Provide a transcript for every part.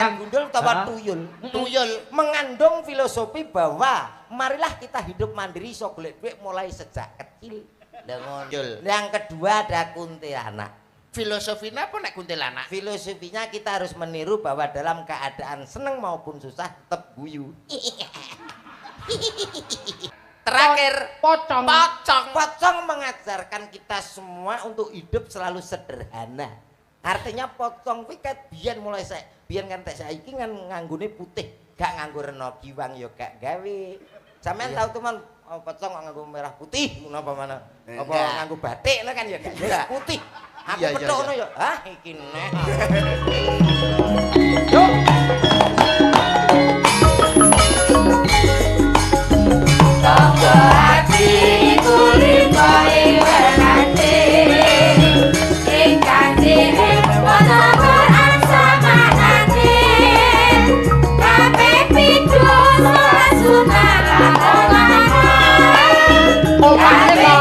Gundul utawa tuyul. Tuyul mengandung filosofi bahwa marilah kita hidup mandiri so golek duit mulai sejak kecil. Yang kedua ada kuntilanak. Filosofinya apa nek kuntilanak? Filosofinya kita harus meniru bahwa dalam keadaan seneng maupun susah tetap guyu. Terakhir pocong. Pocong mengajarkan kita semua untuk hidup selalu sederhana. Artinya pocong kuwi ket biyen mulai biyen kan tek saiki kan nganggone putih, gak nganggo rena giwang ya gak gawe. Sampeyan tahu teman pocong nganggo merah putih ngono apa mana? Apa nganggo batik kan ya gak putih. Aku petuk ngono ya. Hah iki neh. Yuk. Tangga hati kulimba iwernate ingkang direk wana Quran sama nanti kabeh pitu salat sunah Opane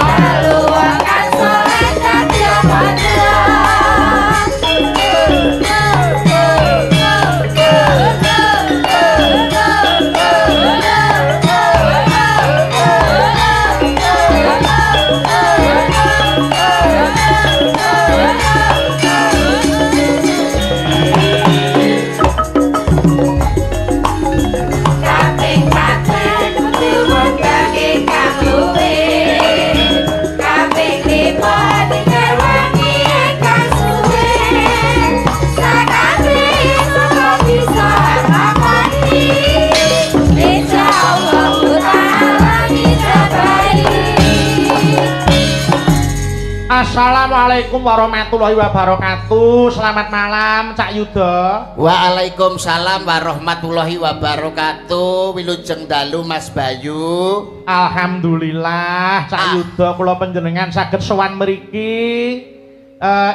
luangkan salat dadi Assalamualaikum warahmatullahi wabarakatuh. Selamat malam Cak Yuda. Waalaikumsalam warahmatullahi wabarakatuh. Wilujeng dalu Mas Bayu. Alhamdulillah Cak Yuda kula panjenengan saged sowan mriki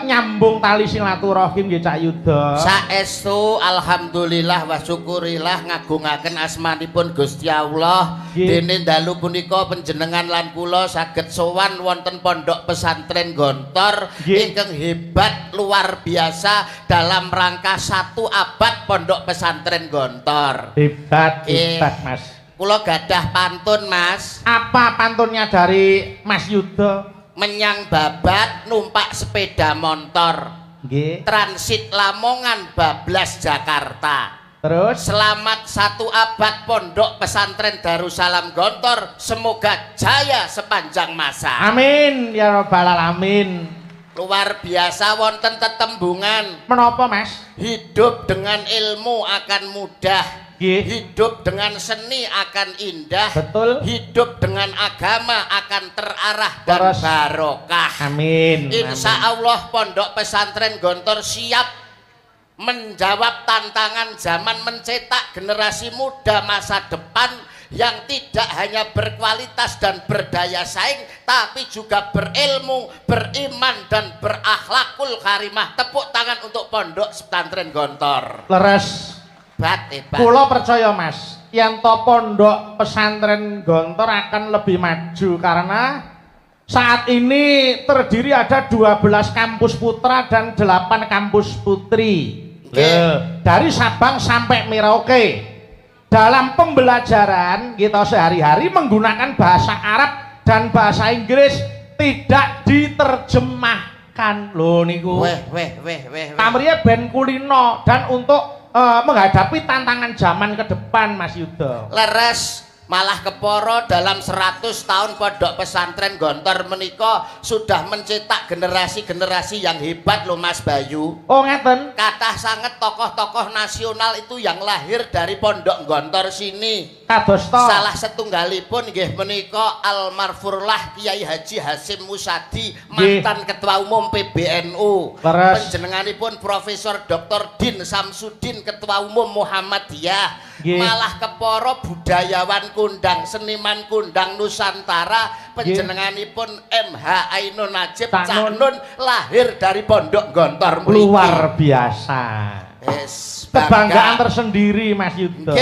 nyambung tali silaturahim nggih Cak Yuda. Saestu alhamdulillah wa syukurillah ngagungaken asmanipun Gusti Allah. Dene dalu punika panjenengan lan kula saged sowan wonten pondok pesantren Gontor ingkang hebat luar biasa dalam rangka 1 abad pondok pesantren Gontor. Hebat Mas. Kula gadah pantun Mas. Apa pantunnya dari Mas Yuda? Menyang Babat numpak sepeda motor. Nggih. Transit Lamongan bablas Jakarta. Terus selamat 1 abad pondok pesantren Darussalam Gontor, semoga jaya sepanjang masa. Amin ya rabbal alamin. Luar biasa wonten tetembungan. Menapa Mas? Hidup dengan ilmu akan mudah. Hidup dengan seni akan indah. Betul. Hidup dengan agama akan terarah dan barokah. Amin. Insya Allah pondok pesantren Gontor siap menjawab tantangan zaman, mencetak generasi muda masa depan yang tidak hanya berkualitas dan berdaya saing, tapi juga berilmu, beriman dan berakhlakul karimah. Tepuk tangan untuk pondok pesantren Gontor. Leres. Hebat. Kula percaya Mas, yen to pondok pesantren Gontor akan lebih maju karena saat ini terdiri ada 12 kampus putra dan 8 kampus putri. Dari Sabang sampai Merauke. Dalam pembelajaran kita sehari-hari menggunakan bahasa Arab dan bahasa Inggris tidak diterjemahkan loh niku. Kamriye ben kulino dan untuk menghadapi tantangan zaman ke depan Mas Yuda. Leres. Malah keporo dalam 100 tahun pondok pesantren Gontor menika sudah mencetak generasi-generasi yang hebat loh Mas Bayu. Oh ngeten. Kathah sanget tokoh-tokoh nasional itu yang lahir dari pondok Gontor sini. Kados to. Salah setunggalipun nggih menika Almarfurlah Kiai Haji Hasyim Musadi, mantan Ketua Umum PBNU. Panjenenganipun Profesor Dr. Din Samsudin, Ketua Umum Muhammadiyah. Malah keporo budayawan kundang, seniman kundang Nusantara, panjenenganipun MH Ainun Najib Cak Nun lahir dari pondok Gontor mriki. Luar biasa. Kebanggaan tersendiri Mas Yuda.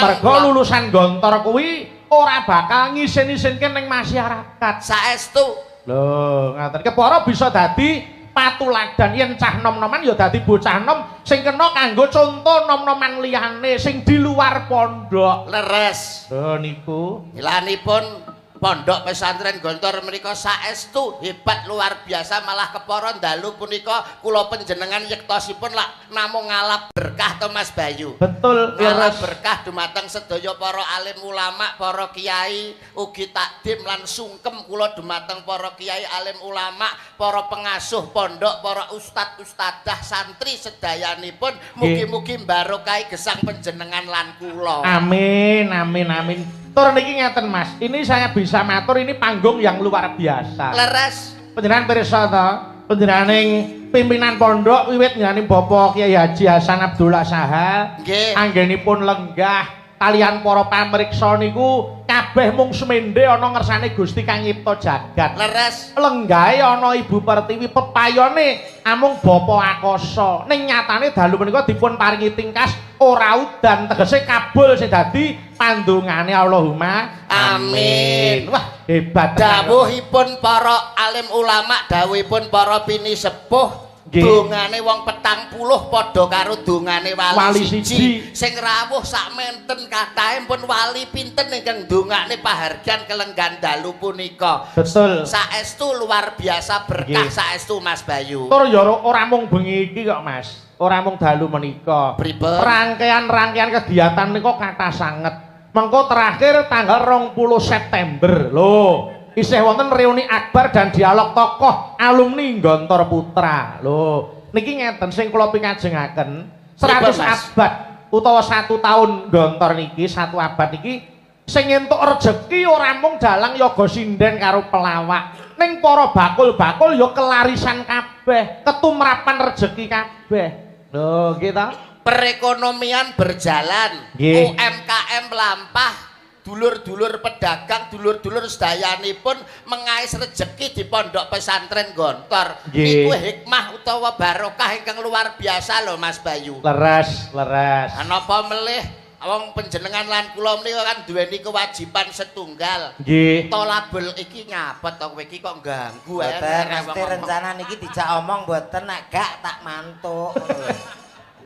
Mergo lulusan Gontor kuwi ora bakal ngisin-isinke ning masyarakat. Saestu. Lho, ngaten. Keporo bisa dadi patuladan yen cah nom-noman ya dadi bocah nom sing kena kanggo contoh nom-noman liyane sing di luar pondok. Leres. Lho niku. Ilanipun Pondok Pesantren Gontor menika saestu hebat luar biasa, malah kepara dalu punika kula panjenengan yektosipun lak namung ngalap berkah to Mas Bayu. Betul, ngalap leres. berkah dumateng sedaya para alim ulama, para kiai, ugi takdim lan sungkem kula dumateng para kiai alim ulama, para pengasuh pondok, para ustad ustadah santri sedayanipun mugi-mugi barokah gesang panjenengan lan kula. Amin, amin, amin. Tur niki ngeten Mas, ini saya bisa matur ini panggung yang luar biasa. Leres. Panjenengan pirsa to, panjenenganing pimpinan pondok wiwit njenenganing Bapak Kyai Haji Hasan Abdullah Saha. Nggih. Anggenipun lenggah kalian para pamriksa niku kabeh mung semende ana ngersane Gusti Kang Nyipta jagat. Leres. Lenggahe ana Ibu Pertiwi, pepayone amung Bapa Akasa. Ning nyatane dalu menika dipun paringi tingkas ora udan, tegese kabul sing dadi pandungane Allahumma amin. Wah, hebat. Dawuhipun para alim ulama, dawuhipun para pini sepuh, dongane wong 40 padha karo dongane wali siji. Sing rawuh sak menten kathahe pun wali pinten ingkang dongane pahargyan kelenggan dalu punika. Betul. Saestu luar biasa berkah saestu Mas Bayu. Tur ya ora mung bengi iki kok Mas. Ora mung dalu menika. Pripun? Rangkaian kegiatan niku kathah sanget. Mengko terakhir tanggal 20 September. Lho, isih wonten reuni akbar dan dialog tokoh alumni Gontor Putra. Lho, niki ngeten sing kula pingajengaken 100 abad utawa 1 tahun Gontor niki, 1 abad niki sing entuk rejeki ora mung dalang yoga sinden karo pelawak. Ning para bakul-bakul ya kelarisan kabeh, ketumrapan rejeki kabeh. Lho, kita perekonomian berjalan, Nggih. UMKM melampah, dulur-dulur pedagang, dulur-dulur sedayanipun mengais rejeki di Pondok Pesantren Gontor. Nggih. Niku hikmah utawa barokah ingkang luar biasa lho Mas Bayu. leres, leres. Napa melih wong panjenengan lan kula menika kan duweni kewajiban setunggal. Nggih. Tolabel iki ngapet to kowe iki kok ganggu Boten, mesti rencana niki dijak omong boten nek gak tak mantuk.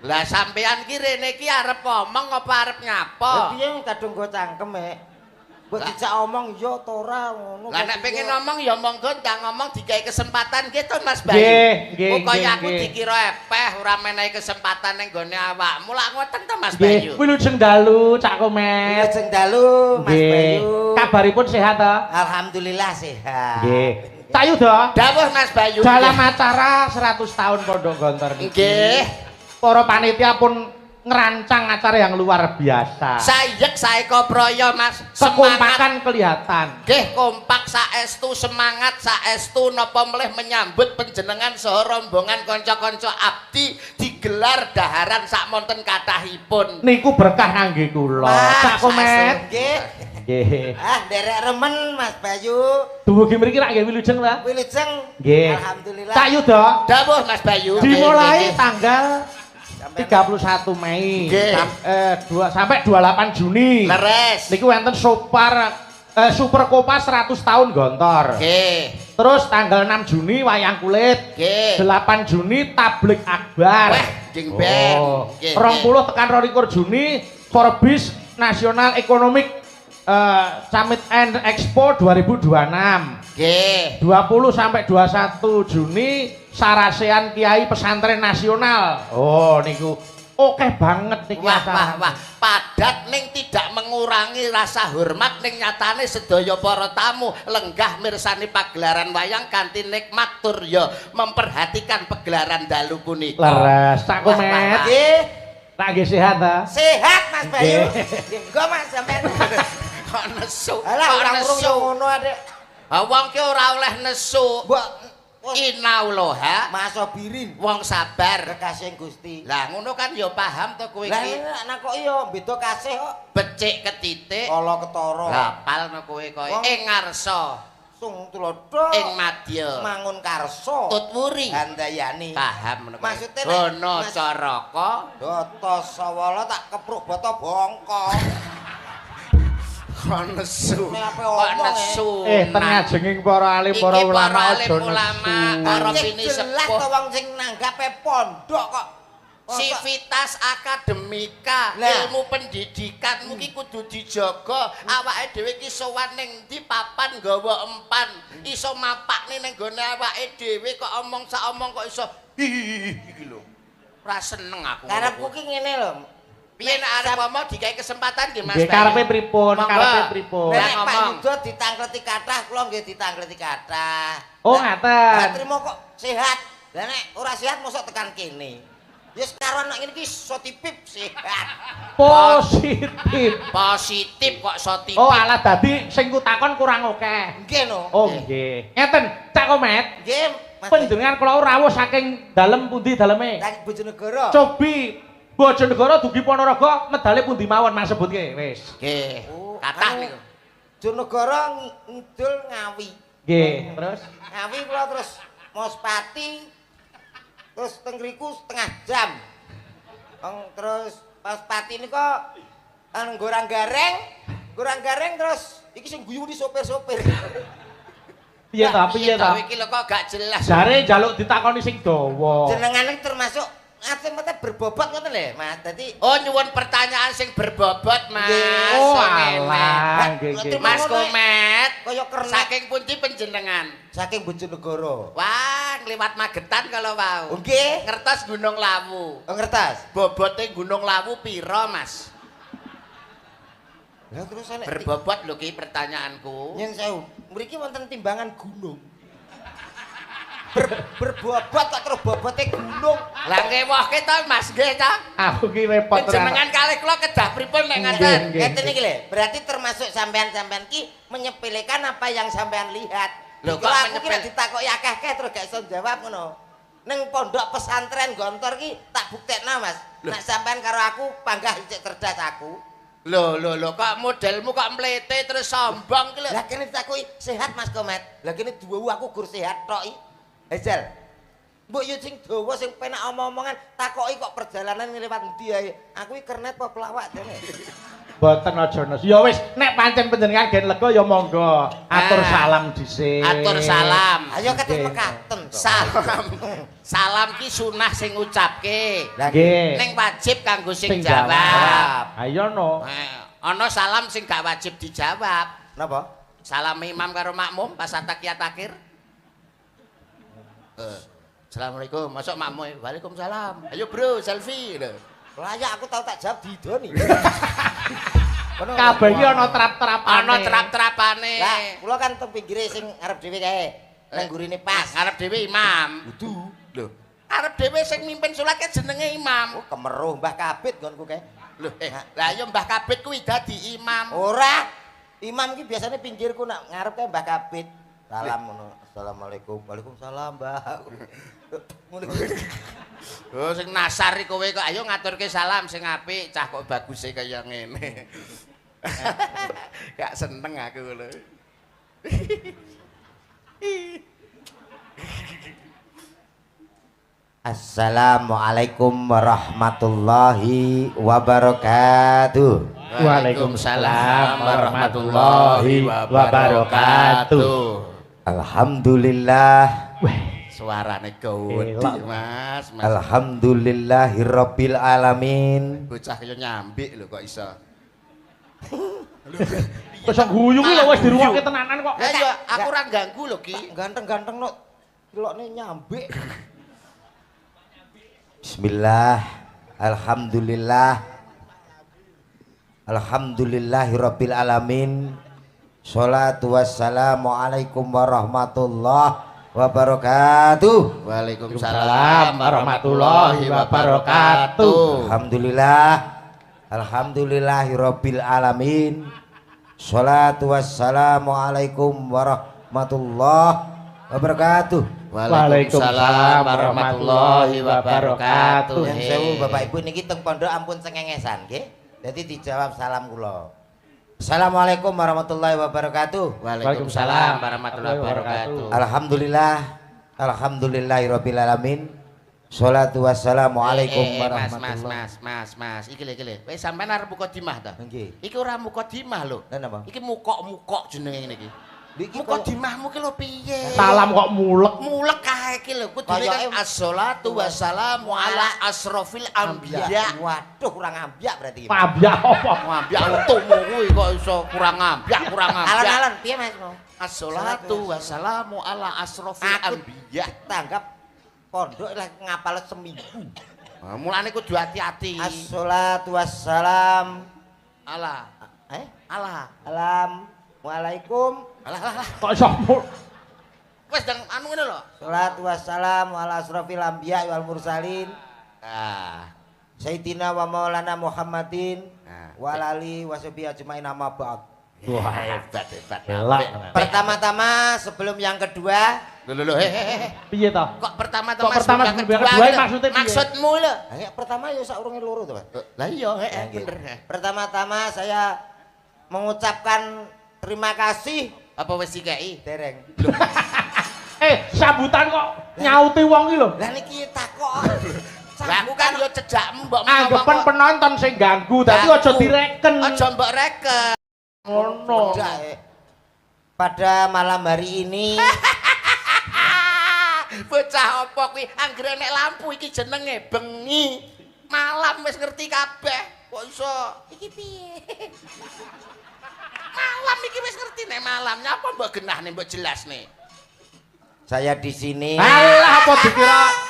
Lah sampean ki rene ki arep omong apa arep nyapa? Lah piye kadung go cangkem Mbok dijak omong ya ta ora ngono. Lah nek pengen ngomong ya monggo tak ngomong digawe kesempatan gitu Mas Bayu. Nggih, Kaya aku nggih. dikira epeh ora menehi kesempatan ning gone awakmu. Lak ngoten to Mas Nggih, Bayu. wilujeng dalu Cak Komet. Wilujeng dalu Mas Nggih. Bayu. Kabaripun sehat to? Alhamdulillah sehat. Nggih. Cak Yuda, Dawuh Mas Bayu. dalam acara 100 tahun Pondok Gontor niki. Nggih. Para panitia pun ngerancang acara yang luar biasa. Sayek saeka praya Mas. Kekompakan kelihatan. Nggih kompak saestu semangat saestu napa melih menyambut panjenengan saha rombongan kanca-kanca abdi digelar daharan sak monten kathahipun. Niku berkah kangge kula. Cak Komet. Nggih. Nggih. Ah, derek remen Mas Bayu. Dumugi mriki rak nggih wilujeng ta? Wilujeng. Nggih. Alhamdulillah. Cak Yuda, Dawuh Mas Bayu. dimulai Nggih, tanggal 31 Mei Nggih. sampai 28 Juni. Leres. Niki wonten Super Kopa 100 tahun Gontor. Nggih. Terus tanggal 6 Juni wayang kulit. Nggih. 8 Juni tablik akbar. Wah, jeng ben. Oh. Nggih, 20 tekan 22 Juni Forbes National Economic Summit and Expo 2026. Nggih. 20 sampai 21 Juni Sarasean Kiai Pesantren Nasional. Oh niku oke banget niki acara. Wah, padat ning tidak mengurangi rasa hormat ning nyatane sedaya para tamu lenggah mirsani pagelaran wayang kanthi nikmat tur ya memperhatikan pagelaran dalu punika. Leres, Cak Wah, Komet. Nggih. Tak nggih sehat ta? Sehat Mas Bayu. Nggih. Nggih, engko Mas sampean. Kok nesu? Alah Kok orang urung nesu? yo ngono Adek. Wong ki ora oleh nesu. Mbok Inauloha masobirin wong sabar. kekasih Gusti. Lah ngono kan ya paham to kowe Lah iki. anak kok iya beda kasih kok. Becik ketitik. Kala ketara. Hafalno kowe koe Wong- ing ngarsa, Sung tulodo. ing madya, Mangun karso. tutwuri. Handayani. Paham ngono kowe. Maksudnya nek- Bono Mas- caraka. Doto sawala tak kepruk boto bongko. Kok nesu. Apa Kok omong, nesu. tengah jenging para alim para Iki ulama para aja alim ulama, para Cek bini jelas sepuh. to wong sing nanggape pondok kok. Sivitas akademika, Nah. ilmu pendidikan ki kudu dijaga. Awake dhewe ki sowan ning ndi papan nggawa empan, iso mapakne ning gone awake dhewe kok omong sak omong kok iso iki lho. Ora seneng aku. Karepku ki ngene lho. Piye nek arep ngomong digawe kesempatan nggih Mas. Nggih karepe pripun? Monggo. Karepe pripun? Lah, Nek Pak ngomong. Yudo ditangkleti kathah, kula nggih ditangkleti kathah. Oh, Lah ngaten. trimo kok sehat. Lah nek ora sehat mosok tekan kene. Ya sekarang anak ini so tipip sehat. Positif. Positif kok so tipip. Oh, alah dadi sing ku takon kurang akeh. Nggih no. Oh, nggih. Ngeten, Cak Komet. Nggih, Mas. Panjenengan kula rawuh saking dalem pundi daleme? Saking Bojonegoro. Cobi Bojonegoro dugi Ponorogo medale pundi mawon Mas sebutke wis. Nggih. Oh, Kathah anu, niku. Bojonegoro ngidul Ngawi. Nggih, terus Ngawi kula terus Mospati terus teng ngriku setengah jam. Terus Mospati niku gorang gareng terus iki sing guyu di sopir-sopir. piye ta, piye ta? Kowe iki lho kok gak jelas. Jare njaluk ditakoni sing dawa. Jenengane termasuk ate-mate berbobot ngoten lho, Mas. Dadi Oh nyuwun pertanyaan sing berbobot Mas. Nggih. Oh, Ngene. alah, nggih nggih. Mas Komet, kaya kernet saking pundi panjenengan? saking Bojonegoro. Wah, ngliwat Magetan kalau wau. Oh, nggih. Ngertos Gunung Lawu. Oh, ngertas? Bobote Gunung Lawu piro, Mas? Lah terus nek Berbobot lho ki pertanyaanku. Nyun sewu, mriki wonten timbangan gunung. Berbobot kok terus bobote gunung. Lah ngewohke to Mas nggih to? Aku ki repot Panjenengan kalih kula kedah pripun nek ngaten? Nggih, nggih. Ngeten iki lho, berarti termasuk sampean-sampean ki menyepelekan apa yang sampean lihat. Lho, kok Kalau aku menyepel- ki ditakoki akeh-akeh terus gak iso jawab ngono. Ning pondok pesantren Gontor ki tak buktekno, Mas. Nek sampean karo aku panggah cek cerdas aku. Lho kok modelmu kok mlete terus sombong ki lho. Lah kene ditakoki sehat Mas Komet. Lah kene duwewu aku gur sehat tok iki. Hejal. Mbok yo sing dawa sing penak omong-omongan takoki kok perjalanan ngliwat endi ae. Aku iki kernet apa pelawak dene. Boten aja nes. Ya wis, nek pancen panjenengan gen lega ya monggo. Atur Nah. salam dhisik. Atur salam. Ayo ketemu Nggih. mekaten to. Salam. Salam ki sunah sing ngucapke. Lah Nggih. Ning wajib kanggo sing Sing jawab. Ayo no. Ana salam sing gak wajib dijawab. napa? Salam imam karo makmum pas atakiyat akhir. Assalamualaikum, masuk makmum. Waalaikumsalam. Ayo bro, selfie. Layak aku tau tak jawab didoni. Kabeh iki ana trap-trapane. Ana trap-trapane. Lah, kula kan teng pinggire sing arep dhewe kae. Nang gurine pas. Ngarep dhewe imam. Kudu. Lho, arep dhewe sing mimpin salat kan jenenge imam. Oh, kemeruh Mbah Kabit nggonku kae. Lho, lah ya Mbah Kabit kuwi dadi imam. Ora. Imam ki biasanya pinggirku nak ngarep kae Mbah Kabit. Salam ngono. Assalamualaikum. Waalaikumsalam, Mbah. Ngono. Oh, sing nasar iki kowe kok ayo ngaturke salam sing apik, cah kok baguse kaya ngene. Gak seneng aku lho. Assalamualaikum warahmatullahi wabarakatuh. Waalaikumsalam warahmatullahi wabarakatuh. Alhamdulillah. Suarane gawedi, Elok. Mas. Alhamdulillahirabbil alamin. Bocah kaya nyambik lho kok iso. Wis guyu ki lho wis diruwokke tenanan kok. Ya ya aku ora ganggu lho Ki. Ganteng-ganteng no. Kilokne nyambik. Bismillah. Alhamdulillah. Alhamdulillahirabbil alamin. Sholatu wassalamu alaikum warahmatullahi wabarakatuh. Waalaikumsalam warahmatullahi wabarakatuh. Alhamdulillah. Alhamdulillahirabbil alamin. Sholatu wassalamu alaikum warahmatullahi wabarakatuh. Waalaikumsalam warahmatullahi wabarakatuh. Yang sewu Bapak Ibu niki teng pondok ampun cengengesan nggih. Dadi dijawab salam kula. Assalamualaikum warahmatullahi wabarakatuh. Waalaikumsalam warahmatullahi wabarakatuh. Alhamdulillah. Alhamdulillahirabbil alamin. Sholatu wassalamualaikum Mas, warahmatullahi. iki lho. Wis sampean arep mukadimah ta? Nggih. Iki ora mukadimah lho. Lah napa? Iki mukok-mukok jenenge ngene iki. Iki Mukadimahmu ki lho piye? Salam kok mulek. Mulek kae iki lho. Kudune kan as-sholatu wassalamu ala asrofil anbiya. Waduh kurang ambiak berarti. Pabyak apa? Ngambyak untukmu kuwi kok iso kurang ngambyak. Alon-alon piye Mas? As-sholatu wassalamu ala asrofil anbiya. Tanggap pondok lah ngapal seminggu. Nah, mulane kudu hati-hati. Assalatu wassalam Allah. Allah. Assalamualaikum. Alah. Kok iso Wes dang anu ngene lho. Sholatu wassalamu ala asrofil anbiya wal mursalin. Sayyidina wa maulana Muhammadin wa ali wa sahbihi ajmain amma ba'd. Wah, hebat. Pertama-tama sebelum yang kedua, Lho, piye to? Kok pertama-tama sebelum yang kedua maksudnya piye? Maksudmu lho. pertama ya saurunge loro to, Mas. Lah iya, bener. Pertama-tama saya mengucapkan terima kasih Apa wis dikeki? dereng. Sambutan kok nyauti wong iki lho. Lah niki takok. Lah aku kan yo cejakmu mbok Anggepen penonton sing ganggu, dadi aja direken. Aja mbok reken. Ngono. Pada malam hari ini Bocah apa kuwi anggere nek lampu iki jenenge bengi. Malam wis ngerti kabeh. Kok iso iki piye? Malam iki wis ngerti nek malam. Nyapa mbok genahne mbok jelasne? saya di sini. Alah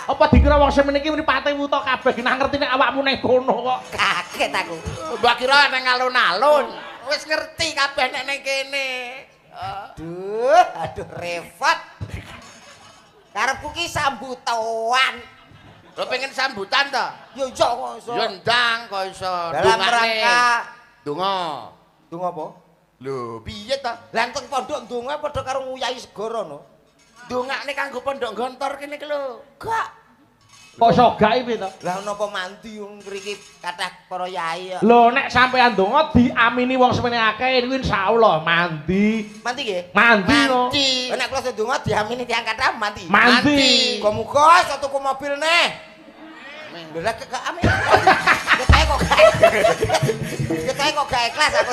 apa dikira wong semene iki mripate wuta kabeh genah ngerti nek awakmu ning kono kok. Kaget aku. Mbok kira ning alun-alun. Wis ngerti kabeh nek ning kene. Aduh repot. Karepku ki sambutan. Lo pengen sambutan to? Yo iya kok iso. Yo ndang kok iso. Dalam rangka donga. donga apa? Lho, piye to? Lah teng pondok donga padha karo nguyahi segara no. Dongakne kanggo pondok gontor kene ki lho. Gak. Kok iso gak piye to? Lah napa mandi wong mriki kathah para yai. Lho nek sampean donga diamini wong semene akeh kuwi insyaallah mandi. Mandi nggih? Mandi no. Nek kula sedonga diamini tiyang kathah mandi. Mandi. Muga-muga iso tuku mobil neh. Lho lah kek amin. Ketae kok gak ikhlas aku.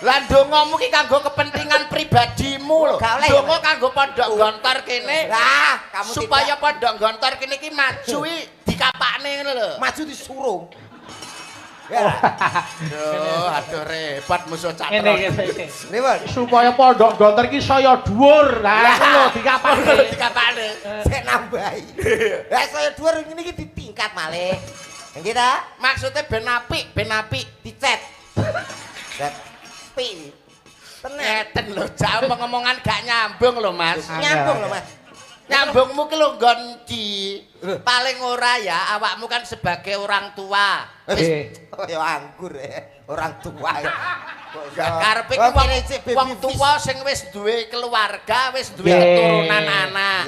Lah ndongamu ki kanggo kepentingan pribadimu lho. Ndonga kanggo pondok gontor kene. Lah, kamu supaya pondok gontor kene iki maju dikapakne ngono lho. Maju disurung. Aduh repot musuh cakro. Ngene. Ribet. Supaya pondok gontor iki saya dhuwur. Lah lho dikapakne. Sik nambahi. Lah saya dhuwur ngene iki ditingkat malih. Nggih ta? Maksudnya ben apik Dicet. Cet. Pi. Ngeten lho, jauh pengomongan gak nyambung lho Mas. Nyambung lho Mas. Nyambungmu ki lho nggon di paling ora ya awakmu kan sebagai orang tua. Oh ya anggur orang tua. Gak karepe wong tua sing wis duwe keluarga, wis duwe keturunan anak.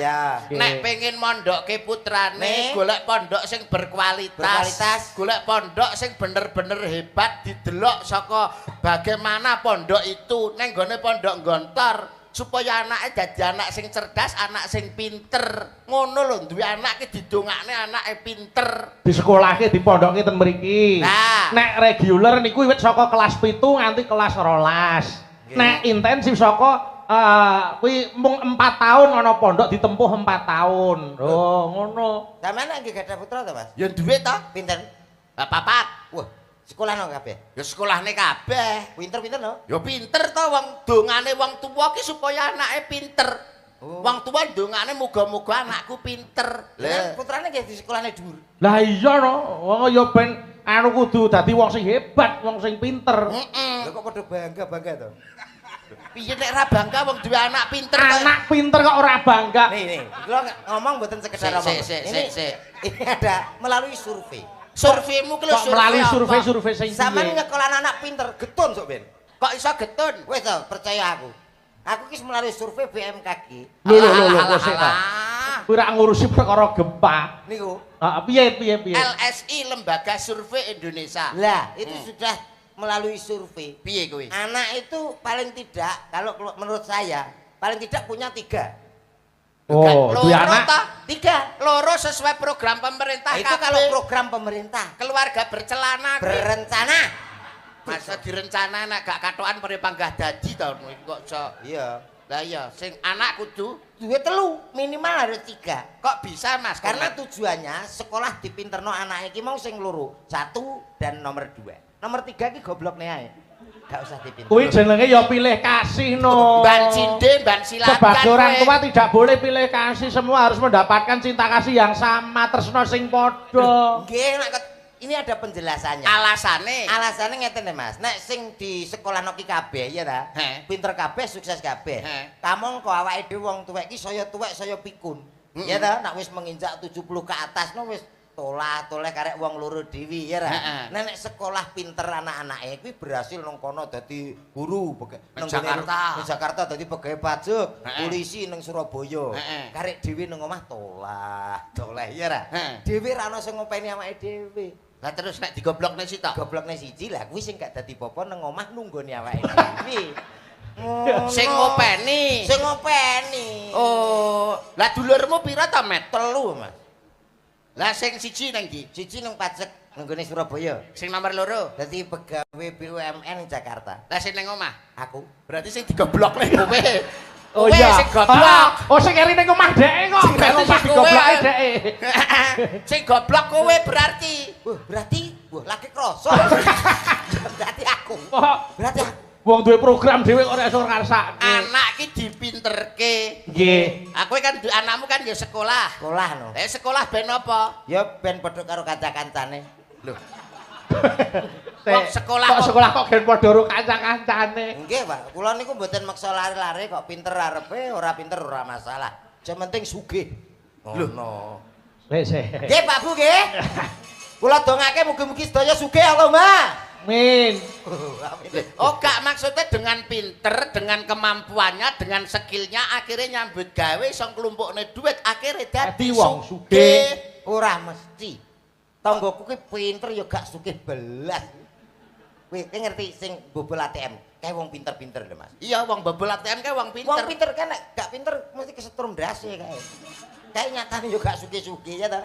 Nek pengen mondokke putrane, golek pondok sing berkualitas. Golek pondok sing bener-bener hebat didelok saka bagaimana pondok itu ning gone pondok gontor. Supaya anake dadi anak sing cerdas, anak sing pinter. Ngono lho, duwe anak ki didongakne anake pinter. Di sekolahke dipondokke ten mriki. Nek reguler niku wit saka kelas 7 nganti kelas 12. Nek intensif saka kuwi mung 4 tahun ana pondok ditempuh 4 tahun. Oh, ngono. Sampeyan nggih gadah putra to, Mas? Ya duwe to. Pinten? Papat. Wah, sekolah no kabeh. Ya sekolahne kabeh. Pinter-pinter no? Ya pinter to wong dongane wong tuwa ki supaya anake pinter. Wong tuwa dongane muga-muga anakku pinter. Lah putrane nggih di sekolahne dhuwur. Lah iya no, wong ya ben anu kudu dadi wong sing hebat, wong sing pinter. Lha kok padha bangga-bangga to? Piye nek ra bangga wong duwe anak pinter Anak pinter kok ora bangga. Nih, kula ngomong mboten sekedar ngomong. Ini ada melalui survei. Surveimu ki lho melalui survei sing sampean nyekolah anak pinter getun sok ben. Kok iso getun? Wis to, percaya aku. Aku ki melalui survei BMKG. Lho sik ta. Kuwi ra ngurusi perkara gempa. Niku. Piye? LSI Lembaga Survei Indonesia. Lah, itu sudah melalui survei. Piye kuwi? Anak itu paling tidak kalau menurut saya paling tidak punya 3. Oh, Loro duwe anak. toh? 3. Loro sesuai program pemerintah. Itu kabeh. kalau program pemerintah keluarga bercelana kuwi. berencana. Masa direncana nek gak katokan pare panggah dadi to kok iso. Iya. Lah iya, sing anak kudu Duwe 3, minimal harus 3. kok bisa Mas? Karena tujuannya sekolah dipinterno anak iki mau sing loro, 1 dan nomor 2. Nomor 3 iki goblokne ae. Gak usah dipinter. Kuwi jenenge ya pilih kasih no. ban cinde, ban silakan. Sebagai orang kowe. tua tidak boleh pilih kasih, semua harus mendapatkan cinta kasih yang sama, tresno sing padha. Nggih, nek ini ada penjelasannya. Alasane. Alasannya ngeten nih Mas, nek sing di sekolah noki kabeh ya ta, He. pinter kabeh, sukses kabeh. He. Kamu kok awake dhewe wong tuwek iki saya tuwek saya pikun. Ya ta, nek wis menginjak 70 ke atas no wis toleh karek wong loro dhewe ya ta. Nek sekolah pinter anak-anake kuwi berhasil nang kono dadi guru nang Jakarta. Nang Jakarta dadi pegawai pajak, He. polisi nang Surabaya. He. Karek dhewe nang omah toleh ya ta. He. Dhewe ra ono sing ngopeni awake dhewe. Lah terus nek digoblokne sitok. Goblokne siji lah kuwi sing gak dadi apa nang omah nunggoni awake dhewe. Sing ngopeni. Sing ngopeni. Oh, lah dulurmu pira ta, Met? 3, Mas. Lah sing siji nang ndi? Siji nang pajak nunggoni Surabaya. Sing nomor loro. Dadi pegawai BUMN Jakarta. Lah sing nang omah. Aku. Berarti sing digoblokne kowe. Oh Kowe iya. sing goblok. Oh sing ngeri ning omah dheke kok. Sing Berarti omah sing digobloke kowe. dheke. Sing goblok kowe berarti. Berarti lagi kroso. Berarti aku. Kok Berarti aku. wong duwe program dhewe kok ora iso ngrasake. Anak ki dipinterke. Nggih. Aku kan anakmu kan ya sekolah. Sekolah no. Sekolah ben apa? Ya ben padha karo kanca-kancane. Lho. Kok sekolah kok gen padha karo kanca-kancane. Nggih, Pak. Kula niku mboten maksa lari-lari kok pinter arepe, ora pinter ora masalah. Yang penting sugih. Ngono. Wis. Nggih, Pak Bu nggih. Kula dongake mugi-mugi sedaya sugih Allahumma. Min. Oh gak maksudnya dengan pinter, dengan kemampuannya, dengan skillnya akhirnya nyambut gawe iso nglumpukne duit akhirnya dadi wong sugih. Ora mesti. Tanggoku ki pinter ya gak sugih belas. Kowe ngerti sing bobol ATM, kae wong pinter-pinter lho, Mas. Iya wong bobol ATM kae wong pinter. Wong pinter kan nek gak pinter mesti kesetrum ndase kae. Kae nyatane yo gak sugih-sugih ya ta.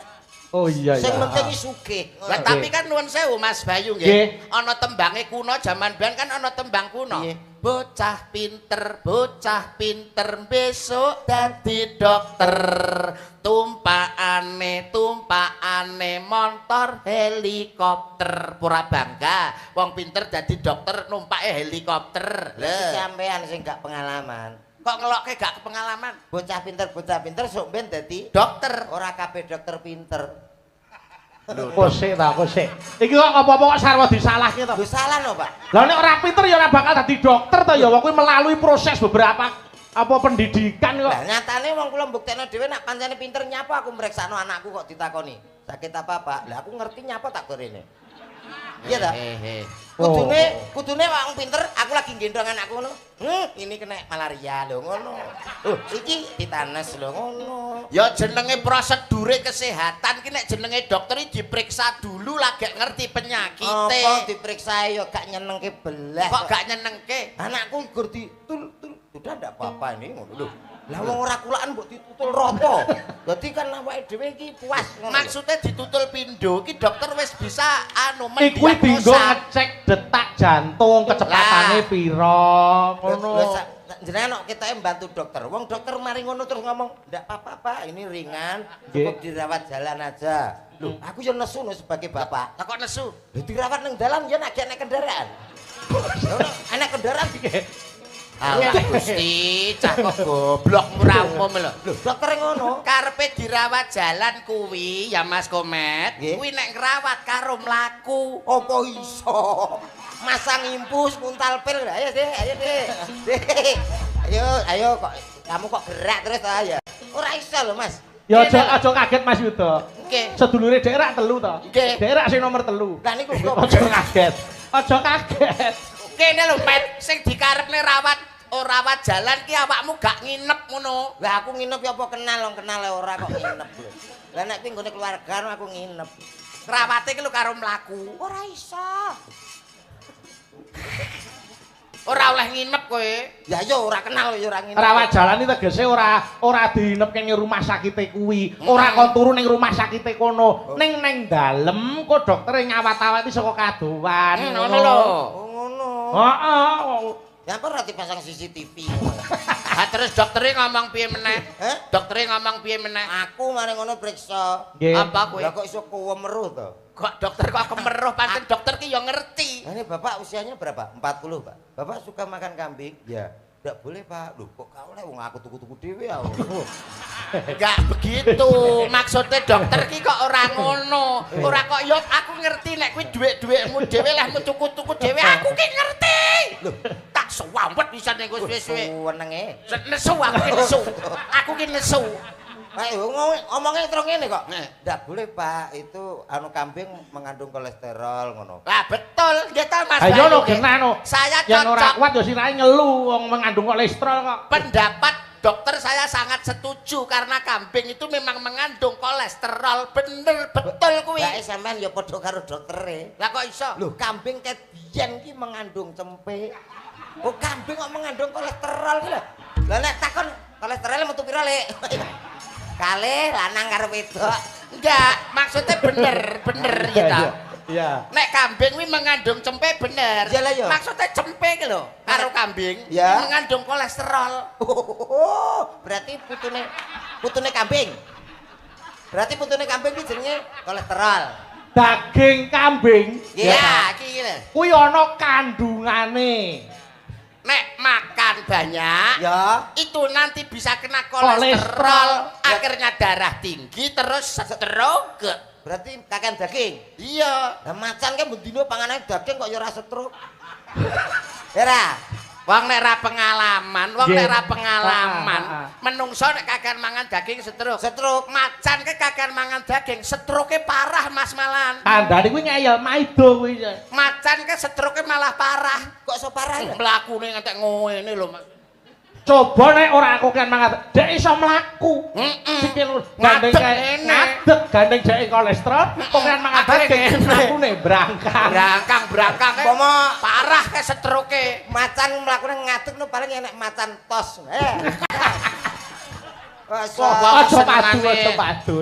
Oh iya Sing iya. penting iki sugih. Lah tapi kan nuwun sewu Mas Bayu Nggih. nggih. Ana tembange kuno jaman biyen kan ana tembang kuno. Piye? Bocah pinter besok dadi dokter. Tumpakane motor helikopter. Pura bangga wong pinter dadi dokter numpake helikopter. Lah Lah sampean sing gak pengalaman. kok ngelokke gak kepengalaman? Bocah pinter sok ben dadi Dokter. ora kabeh dokter pinter. Kosek ta, kosek. Iki kok apa-apa kok sarwa disalahke to. Lho salah no, Pak. Lah nek ora pinter ya ora bakal dadi dokter to ya wong kuwi melalui proses beberapa apa pendidikan kok. Lah nyatane wong kula mbuktekno dhewe nek pancene pinter nyapa aku mreksakno anakku kok ditakoni. Sakit apa, Pak? Lah aku ngerti nyapa tak gorene. Iya ta? Kudune wong pinter aku lagi gendong anakku ngono. Ini kena malaria lho ngono. Iki titanes lho ngono. Ya jenenge prosedure kesehatan ki nek jenenge dokter iki diperiksa dulu lagi ngerti penyakite. Apa diperiksa ya gak nyenengke belas. Kok gak nyenengke? Anakku gur ditul udah ndak apa-apa ini ngono lho. Lah wong ora kulaan mbok ditutul rata. Dadi kan awake dhewe iki puas ngono. Maksudnya ditutul pindho ki dokter wis bisa Iku dinggo mendiagnosa. ngecek detak jantung, kecepatane pira. Ngono. Jenengan kok ketoke mbantu dokter. Wong dokter mari ngono terus ngomong, "Ndak apa-apa, ini ringan, cukup dirawat jalan aja." Loh, aku ya nesu sebagai bapak. Lah kok nesu? Lah dirawat ning dalan ya nek naik kendaraan. Anak kendaraan Alah Gusti, cah kok goblok murah umum lho. Loh, dokter ngono. Karepe dirawat jalan kuwi ya Mas Komet, Nggih. kuwi nek ngrawat karo mlaku. Apa iso? Masang impus, muntal pil. Ayo, Dek, ayo, Dek. Dek. Ayo kok kamu kok gerak terus ta ya. Ora iso lho, Mas. Ya aja kaget Mas Yuda. Nggih. Sedulure dhek rak 3 to. Nggih. Dhek rak sing nomor 3. Lah niku Aja kaget. Aja kaget. Kene lho Pet, sing dikarepne rawat jalan ki awakmu gak nginep ngono. Lah aku nginep ya apa kenal wong kenal ora kok nginep lho. Lah nek kuwi nggone keluarga aku nginep. Rawate ki lho karo mlaku. Ora iso. Ora oleh nginep kowe. Ya yo ora kenal yo ora ngene. Rawat jalan iki tegese ora dinepke ning rumah sakit kuwi. Ora kon turu ning rumah sakit kono. Ning dalem kok doktere ngawat-awati saka kadowan. Ngono lho. Oh ngono. Heeh. Ya apa ora dipasang CCTV. Ha terus doktere ngomong piye meneh? Hah? Doktere ngomong piye meneh? Aku mari ngono priksa. Nggih. Apa kowe? Lah kok iso kewemeruh to? Kok dokter kok kemeruh pancen dokter ki ya ngerti. Nah, ini Bapak usianya berapa? 40, Pak. Bapak suka makan kambing? Ya. Enggak boleh, Pak. Loh, kok kau oleh wong aku tuku-tuku dhewe ya. Enggak begitu. Maksudnya dokter ki kok ora ngono. Ora kok yo aku ngerti nek kuwi dhuwit-dhuwitmu dhewe lah tuku-tuku dhewe. Aku ki ngerti. Loh, Tak sewampet pisan nek wis suwe-suwe. Senenge. Nesu aku ki nesu. Aku ki nesu. Ayo ngomongnya terus ngene kok. Nah. Enggak boleh, Pak. Itu anu kambing mengandung kolesterol ngono. Lah betul, nggih ta Mas. Ayo Bayu, no nggih. genah no. Saya Yang ora cocok. kuat ya sirahe ngelu wong mengandung kolesterol kok. Pendapat dokter saya sangat setuju karena kambing itu memang mengandung kolesterol. Bener betul kuwi. Lah sampean ya padha karo doktere. Lah kok iso? Loh, kambing ket biyen ki mengandung cempe. Oh, kambing kok mengandung kolesterol ki lho. Lah nek takon kolesterol metu pira, Lek? Kalih lanang karo wedok. Enggak, maksudnya bener ya ta. Iya. Nek kambing kuwi mengandung cempe bener. Iya lah, ya. Maksudnya cempe ki lho karo kambing Ya. mengandung kolesterol. Oh, berarti putune kambing. Berarti putune kambing ki jenenge kolesterol. Daging kambing Iya, iki lho. kuwi ana kandungane. Nek makan banyak Ya. itu nanti bisa kena Kolesterol. kolesterol, akhirnya darah tinggi terus stroke. Berarti kakean daging. Iya. Lah macan kan bendino panganane daging kok ya ora stroke. Era, Wong nek ra pengalaman, wong Nggih. nek ra pengalaman, Ah. menungso nek kakean mangan daging stroke. stroke. Macan ke kakean mangan daging, stroke parah Mas Malan. Kandhane kuwi ngeyel maido kuwi. Macan ke stroke malah parah. Kok so parah ya? Mlakune ngantek ngene lho Mas. Coba nek ora aku kan mangan, dek iso mlaku. Heeh. Sikil gandeng Ngadeg kae ngene. ngadeg gandeng dek kolesterol, kok kan mangan Akhirnya daging ngene. mlakune brangkang. Brangkang ke Pomo parah ke stroke. macan mlakune ngadeg no paling enek macan tos. Wah, Aja senengane. padu, aja padu.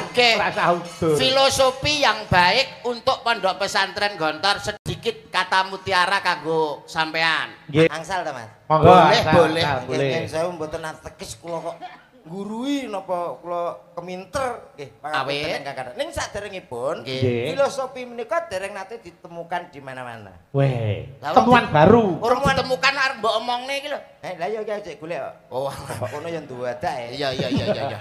Oke. Rasa udur. Filosofi yang baik untuk pondok pesantren Gontor sedikit kata mutiara kanggo sampean. Nggih. Angsal ta, Mas? Monggo, Boleh, asal, boleh. asal, boleh. Yen saya mboten ateges kula kok ngurui napa kula keminter nggih pangapunten Awit. ingkang kadang. Ning saderengipun Nggih. filosofi menika dereng nate ditemukan di mana-mana. Weh, Lah, temuan baru. Urung ditemukan arep mbok omongne iki lho. Lah iya iki cek golek kok. Oh, Kono yang duwadak ya. iya.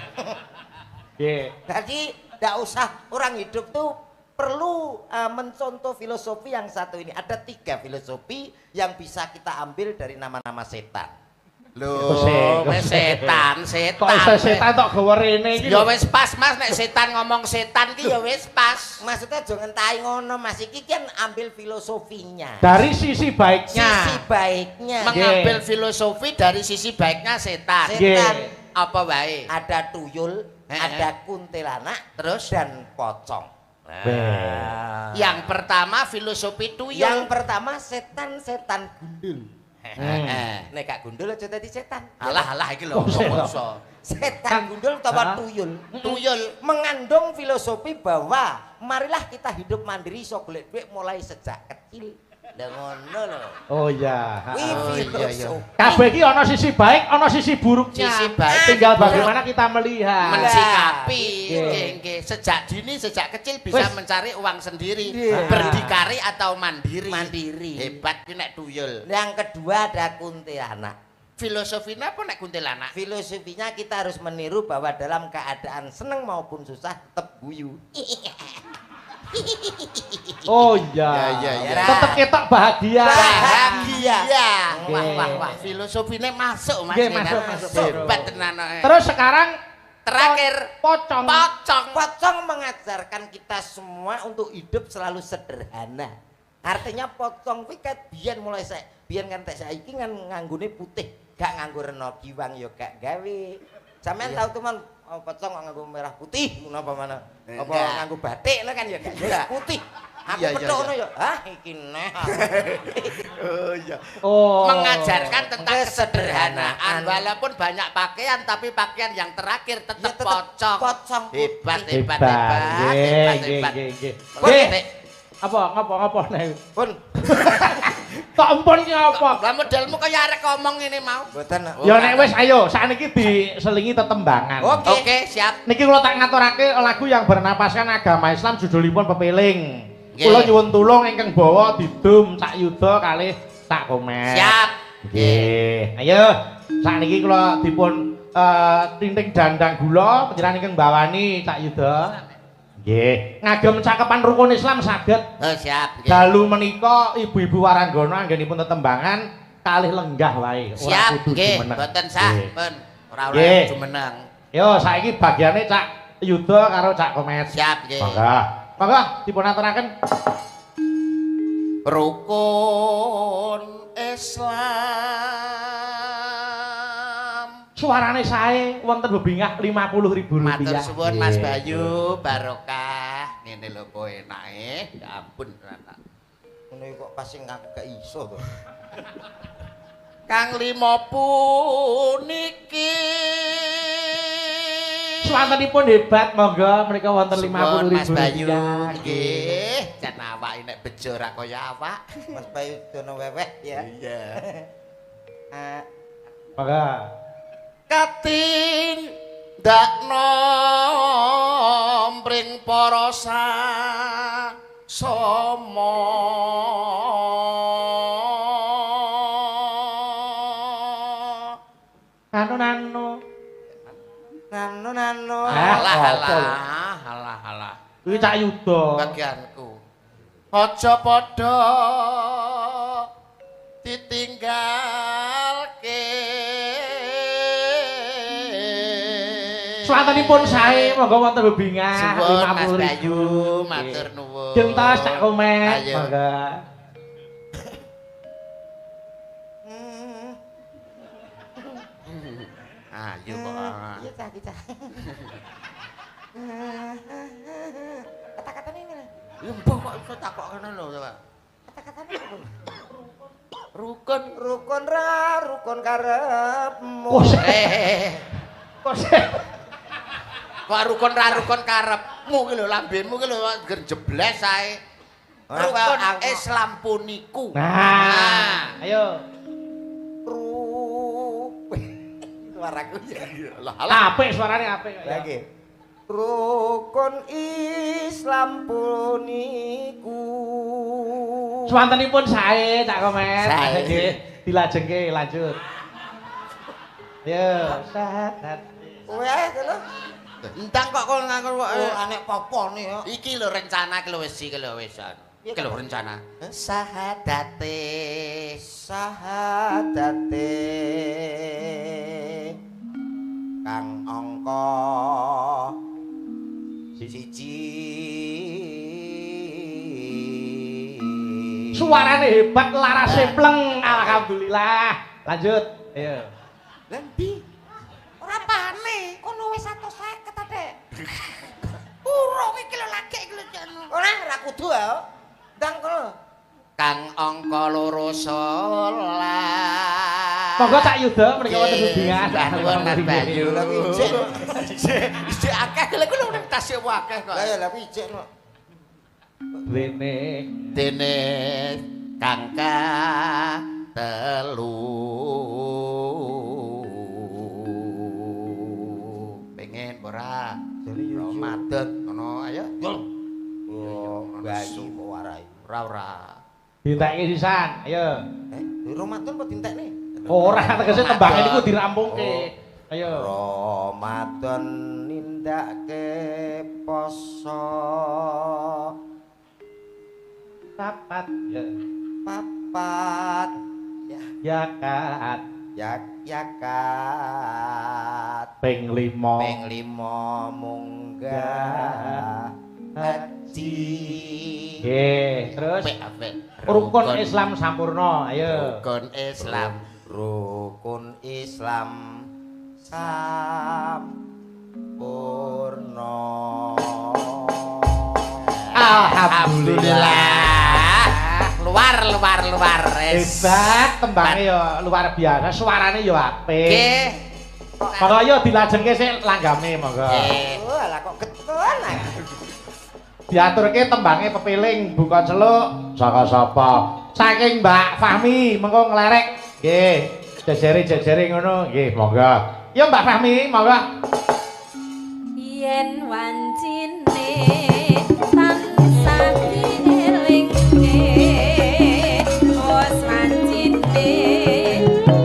Nggih. Jadi ndak usah orang hidup tuh perlu mencontoh filosofi yang satu ini. Ada 3 filosofi yang bisa kita ambil dari nama-nama setan. Loh, wis setan. Kok iso setan tok gawe rene iki? Ya wis pas Mas nek setan ngomong setan ki ya wis pas. Maksudnya jangan ngentahi ngono Mas, iki kan ambil filosofinya. Dari sisi baiknya. Sisi baiknya. Mengambil filosofi dari sisi baiknya setan. Setan Apa wae? ada tuyul, ada kuntilanak, Terus? dan pocong. Weh. Yang pertama filosofi tuyul. Yang pertama setan-setan gundul. Nek gak gundul aja dadi setan. Alah iki lho Oh, setan. bangsa. Setan gundul utawa tuyul. Tuyul. Mengandung filosofi bahwa marilah kita hidup mandiri iso golek duit mulai sejak kecil. Lah ngono lho. Oh iya. Kuwi Oh, iya, iya. filosofi. Kabeh iki ana sisi baik, ana sisi buruknya. Sisi baik, Tinggal buruk. bagaimana kita melihat. Mensikapi Nggih. nggih sejak dini sejak kecil bisa Wes. mencari uang sendiri, Iya. berdikari atau mandiri. Mandiri. Hebat ki nek tuyul. Yang kedua ada kuntilanak. Filosofinya apa nek kuntilanak? Filosofinya kita harus meniru bahwa dalam keadaan seneng maupun susah tetap guyu. Oh iya. Ya, ya. Tetep ketok bahagia. Bahagia. Wah, filosofinya masuk Mas. Nggih, ya kan? masuk. Hebat tenan. Terus sekarang Terakhir pocong. pocong. Pocong mengajarkan kita semua untuk hidup selalu sederhana. Artinya pocong kuwi ket biyen mulai biyen kan tek saiki kan nganggone putih, gak nganggo rena giwang ya gak gawe. Sampeyan tahu teman pocong kok nganggo merah putih ngono apa mana? Apa Enggak. nganggo batik lho kan ya gak Enggak. putih. Aku Iya, iya, petuk iya. ngono ya. Hah, iki neh. Oh iya. Oh. Mengajarkan tentang Kesederhanaan. kesederhanaan walaupun banyak pakaian tapi pakaian yang terakhir tetap Ya, tetep pocong. pocong Hebat, putih. hebat, hebat, Nggih, hebat, nggih, hebat. nggih, nggih. Pun, Nggih. Dik. Apa ngapa nek? Pun. Kok empun ki apa? Lah modelmu kaya arek ngomong ini mau. Mboten. Ya nek wis ayo sakniki diselingi tetembangan. Oke. Oke, siap. Niki kula tak ngaturake lagu yang bernapaskan agama Islam judulipun Pepeling. Nggih. Kula nyuwun tulung ingkang bawa didum Cak Yuda kalih Cak Komet. Siap. Nggih. Ayo sakniki kula dipun tinting dandang gula panjenengan ingkang bawani Cak Yuda. Nggih. Ngagem cakepan rukun Islam saged. Oh, siap. Nggih. Dalu menika ibu-ibu waranggana anggenipun tetembangan kalih lenggah wae. Ora Siap, kudu nggih. jumeneng. Mboten sah, Nggih. pun. Ora Nggih. oleh jumeneng. Yo saiki bagiane Cak Yuda karo Cak Komet. Siap, nggih. Monggo. Monggo dipun aturaken. Rukun Islam. Suarane sae wonten bebingah Rp50.000. Matur suwun Mas Bayu, barokah. Ngene lho kok enake. Ya ampun, anak. Ngono kok pas sing aku gak iso to. Kang lima puniki. Swantenipun hebat, monggo menika wonten Suwun, Rp50.000. Mas Bayu, nggih. Jan awake nek bejo ra kaya awak. Mas Bayu dono wewek ya. Iya. Monggo. Katin dakno mring para sama Nano. Nano. alah apa lho? alah Kuwi Cak Yuda. bagianku aja padha ditinggalke Swantenipun sae monggo wonten bebingah suwun Mas Rp50.000. Bayu matur nuwun Gentos Cak Komet. Ayo. Monggo. ayo kok Iya cah kita. Kata-katane ini. ya mbah kok iso takok ngono lho coba Kata-katane apa? rukun Rukun ra rukun karepmu. Kok eh kok rukun ra rukun karepmu ki lho lambemu ki lho ger jebles ae rukun Islam puniku Nah, ayo. Suaraku ya. lah Apik suarane apik. Lagi. Rukun Islam puniku. Swantenipun sae Cak Komet. Sae. Nggih, dilajengke lanjut. Yo, sahat. Weh, lho. entang kok kok nganggo Oh, anek popone ya. iki lho rencana ki lho wis iki lho wis iki lho rencana sahadate Sahadate kang angka siji. Suarane hebat, larase pleng. Alhamdulillah. Lanjut. Ayo. Lendi. Ora pane, kono wis 150 ta, Dek. Urung iki lho lagi iki lho jan. Ora kudu ya. Ndang kono. kang angka 211 Monggo Cak Yuda menika wonten hubungan. Nuwun Mas Bayu Lha ijik. Isih akeh lha kuwi lho tasih akeh kok Lah ya lha ijik no. Dene dene kangka telu pengen ora Ramadan ngono ayo Oh, bayi kok warai. ora dinteke sisan. Ayo. Di Ramadan kok dintekne? Ora tegese tembange niku dirampungke. Ayo. Ramadan nindake poso Papat ya. papat Yakat yakat ping 5. ping 5 munggah haji. Nggih, terus apik rukun Islam sampurna. Ayo. rukun Islam Rukun Islam sampurna. Alhamdulillah. Luar. Hebat tembangnya ya luar biasa, suaranya ya apik. Nggih. Monggo yo dilajengke sik langgame monggo. Oh, lah kok keton ah. Diaturke tembangnya pepiling buka celuk saka sapa? Saking Mbak Fahmi mengko nglerek. Nggih, jejere ngono nggih monggo. Ya Mbak Fahmi monggo. yen wancine tansah dielingne os wancine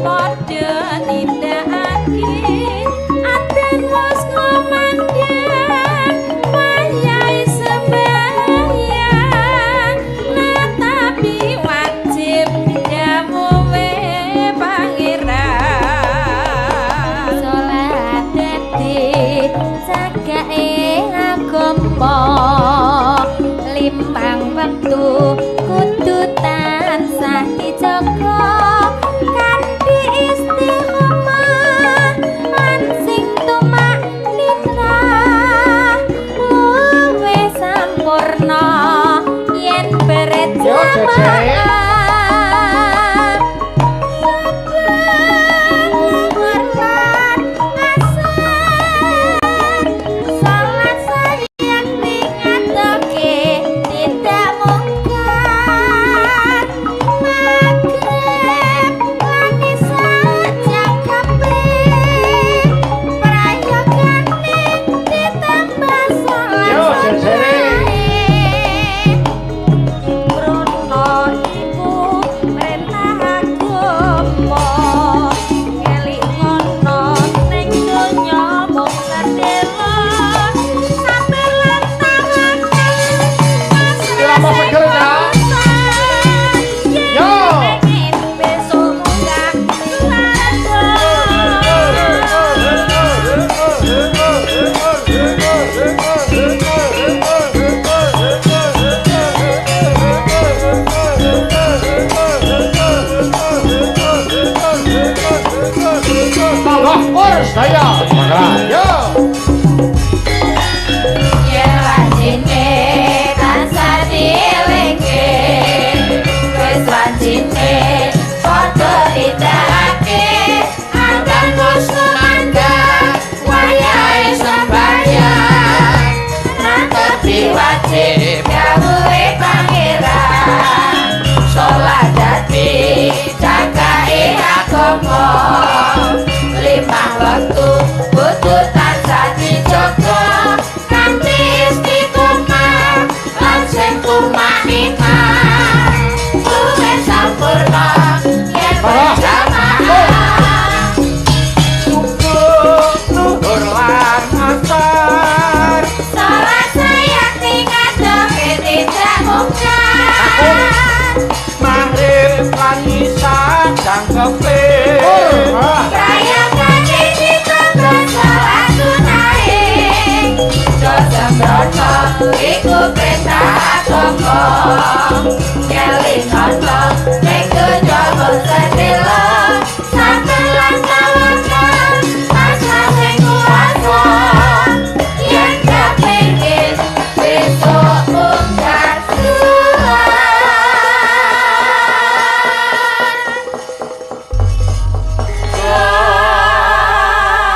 padha nindakake aten wis ngomandhen wayahe sembahyang nah tapi wajib jamuwe pangeran salat dadi cagake agama limang wektu kudu tansah dijaga kanthi istiqomah lan sing tumaknina luwe sampurna yen berjamaah wajib gawe pangeran salat dadi cagake agama limang wektu kudu tansah dijaga kanthi istiqomah lan sing tumaknina luwih sampurna yen berjamaah luhur lan asar salat sayakti ngadoke tidak mungkar Maghrib lan isya jangkepe. prayogane ditunggu salat sunahe Sembrono iku perintah agama kelingana ning donya mung sedelo sampai lan tawakkal asal sing kuasa yen kepengin besok mungkar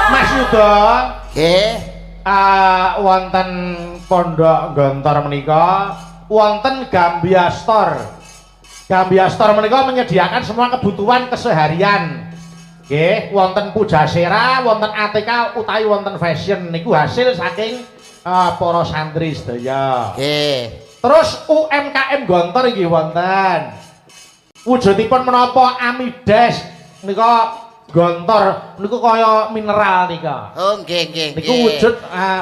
Mas Yuda, nggih wonten Pondok Gontor menika wonten Gambia Store. Gambia Store menika menyediakan semua kebutuhan keseharian. Nggih, wonten pujasera, wonten ATK utawi wonten fashion niku hasil saking para santri sedaya. nggih Terus UMKM Gontor inggih wonten. Wujudipun menapa Amides nika Gontor niku kaya mineral nika. oh nggih Niku wujud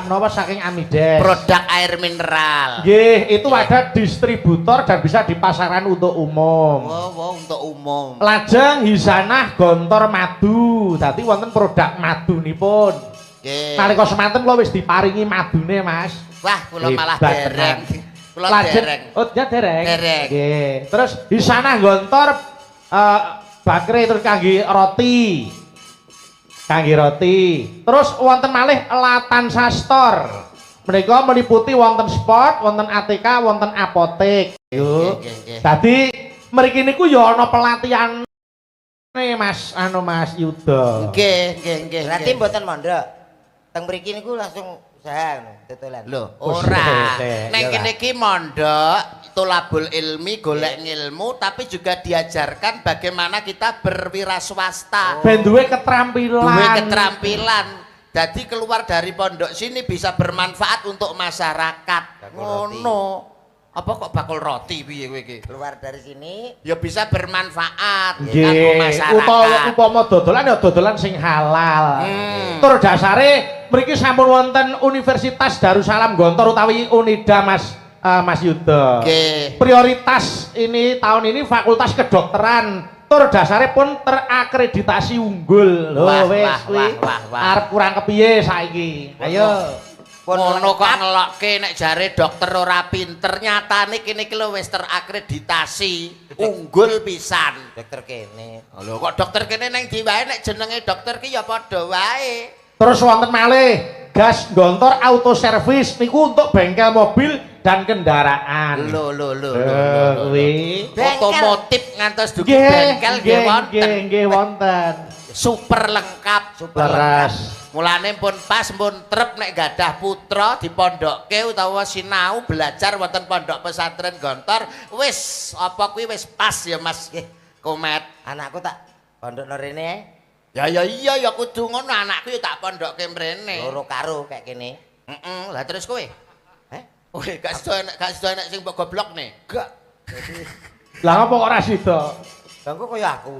menapa saking Amides. produk air mineral Nggih, itu ada distributor dan bisa dipasaran untuk umum. wow untuk umum Lajeng Hisanah Gontor Madu. Dadi wonten produk madunipun. nggih Nalika semanten kula wis diparingi madune, Mas. wah kula malah Hebat dereng tenan. kula Lajeng, dereng oh ya dereng. Dereng. Nggih. Terus Hisanah Gontor bakre terus kangge roti. Kangge roti. Terus wonten malih Latansa Store. Menika meliputi wonten sport, wonten ATK, wonten apotek. Yo. Dadi mriki niku ya ana pelatihan Mas Mas Yuda. Nggih. Berarti mboten mondok. Teng mriki niku langsung usaha ngono, tutulan. Lho, ora. Nek kene iki mondok, tolabul ilmi, golek ilmu, tapi juga diajarkan bagaimana kita berwira swasta. Ben duwe keterampilan. Duwe keterampilan. Jadi keluar dari pondok sini bisa bermanfaat untuk masyarakat. Ngono. Apa kok bakul roti piye kowe iki? Keluar dari sini Ya bisa bermanfaat kanggo Nggih, masyarakat. upama dodolan ya dodolan sing halal. Tur dasare mriki sampun wonten Universitas Darussalam Gontor utawi Unida Mas Yuda. Nggih. Prioritas ini tahun ini fakultas kedokteran. Tur dasare pun terakreditasi unggul. Lho wis kuwi. Arep kurang kepiye saiki? Ayo. Ngono kok ngelokke nek jare dokter ora pinter, nyatane kene iki lho wis terakreditasi unggul pisan. dokter kene. Lho kok dokter kene nang ndi wae nek jenenge dokter ki ya padha wae. Terus wonten malih Gas Gontor Auto Service niku untuk bengkel mobil dan kendaraan. Lho. Kuwi Otomotif ngantos dugi bengkel nggih wonten. Nggih wonten. Super lengkap, Leres. Mulane pun pas pun trep nek gadah putra dipondokke utawa sinau belajar wonten pondok pesantren Gontor, wis apa kuwi wis pas ya Mas Komet. Anakku tak pondokno rene Ya iya ya kudu ngono, anakku ya tak pondokke mrene. loro karo kayak kene. Heeh, lah terus kowe? Kowe gak sida enek sing mbok goblokne. Gak. Lah apa kok ora sida? Bangku kaya aku.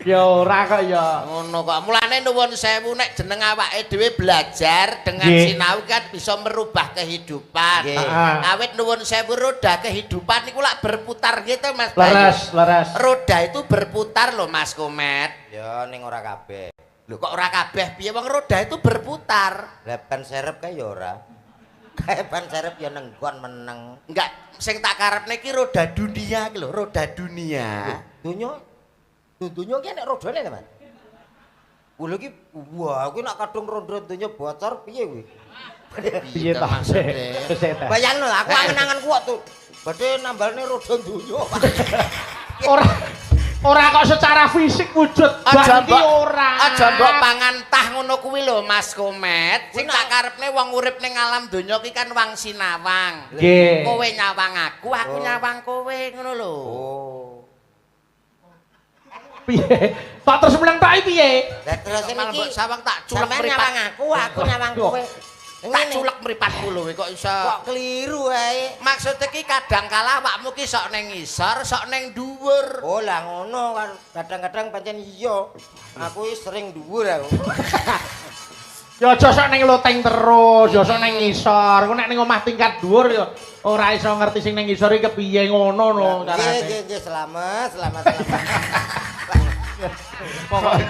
Ya ora kok ya. Ngono kok. Mulane nuwun sewu nek jeneng awake dhewe belajar dengan Nggih. sinau kan bisa merubah kehidupan. Nggih. Awit nuwun sewu roda kehidupan niku lak berputar gitu Mas Bayu. Leres. Roda itu berputar loh Mas Komet. Ya ning ora kabeh. Lho kok ora kabeh piye wong roda itu berputar. Lah ban serep kae ya ora. Kae ban serep ya nenggon meneng. Enggak, sing tak karepne iki roda dunia iki lho, roda dunia. Dunya ki nek rodane ta, Mas? Kuwi iki wah, kuwi nek kadung rondo dunya bocor piye kuwi? Piye ta maksudnya? Bayangno aku angen-angen kuat tuh. Badhe nambalne roda dunya. Ora kok secara fisik wujud ban ki ora. Aja mbok pangan tah ngono kuwi lho Mas Komet. Sing tak karepne wong urip ning alam donya ki kan wang sinawang. Nggih. Kowe nyawang aku nyawang kowe ngono lho. Oh. Piye? Kok terus mleng tok piye? Lah terus Malah mbok iki sawang tak culek sampean mripat. nyawang aku nyawang kowe. Tak culek mripatku lho kok iso. Kok keliru wae. Maksud iki kadang kala awakmu ki sok ning ngisor, sok ning dhuwur. Oh lah ngono kan kadang-kadang pancen iya. Aku iki sering dhuwur aku. Ya aja sok ning loteng terus, ya sok ning ngisor. Ku nek ning omah tingkat dhuwur ya ora iso ngerti sing ning ngisor iki kepiye ngono no carane. Nggih, selamat. Pokoknya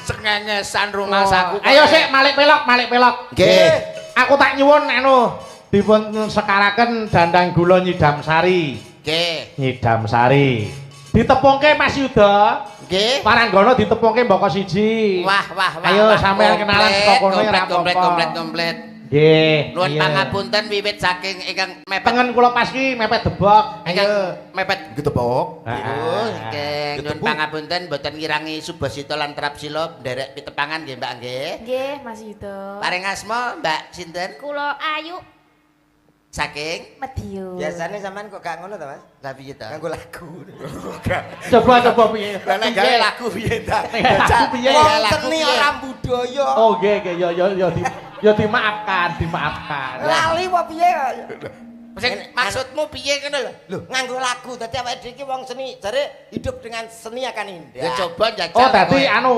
cengengesan rumah saku. Ayo sik malik pelok. Nggih. Aku tak nyuwun anu dipun sekaraken dandang gula nyidam sari. Nggih. Nyidam sari. Ditepungke Mas Yuda. Nggih. Paranggono ditepungke mboko siji. Wah. Ayo sampean kenalan saka kono ora apa-apa. Komplit. Nggih. Nuwun iya. pangapunten wiwit saking ingkang mepet. Tengen kula pas ki mepet debok. Ingkang Ayo. mepet gedebok. Heeh. Nuwun pangapunten boten ngirangi Subasita lan Trapsila nderek pitepangan nggih Mbak nggih. Nggih, Mas Yuda. Paring asma Mbak sinten? Kula Ayu Saking Medion. Biasane sampean kok gak ngono to, Mas? lah piye ta? Nganggo lagu. Coba piye? Lah nek gawe lagu piye ta? Lagu piye? Wong lagu seni piye? ora budaya. Oh nggih ya dimaafkan. Lali apa piye kok? Sing maksudmu piye ngono lho? Lho, nganggo lagu dadi awake dhewe iki wong seni, jare hidup dengan seni akan indah. Ya coba jajal. Oh dadi kowe. anu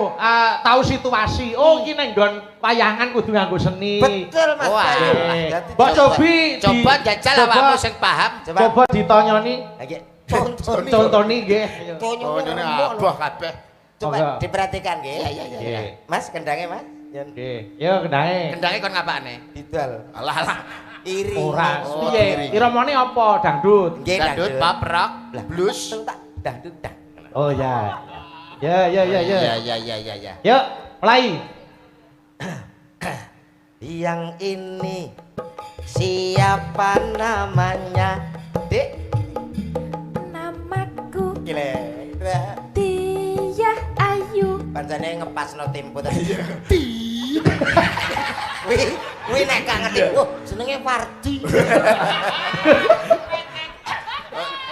tahu situasi. Oh iki ning nggon wayangan kudu nganggo seni. Betul Mas Wah, Bayu. Eh, Dadi Mbok cobi Coba jajal awakmu sing paham. Coba ditonyoni. Ha iki contoni. Contoni nggih. Oh ini abah kabeh. Coba Monggo. diperhatikan nggih. Nggih. Mas kendangnya Mas. Nggih. Yo kendange. Kendange kon ngapakne? Didal. Alah. Iri. Ora. Oh, Piye? iri. Iramane apa? Dangdut. Nggih Dangdut, pop, rock, blues. Langsung tak dangdut dah. Oh ya. Ya. Ya. Yuk, mulai. Yang ini siapa namanya, Dek? Namaku Gile. Tia Ayu. Pancene ngepasno tempo tadi. Wi nek gak ngerti, oh jenenge Fardi.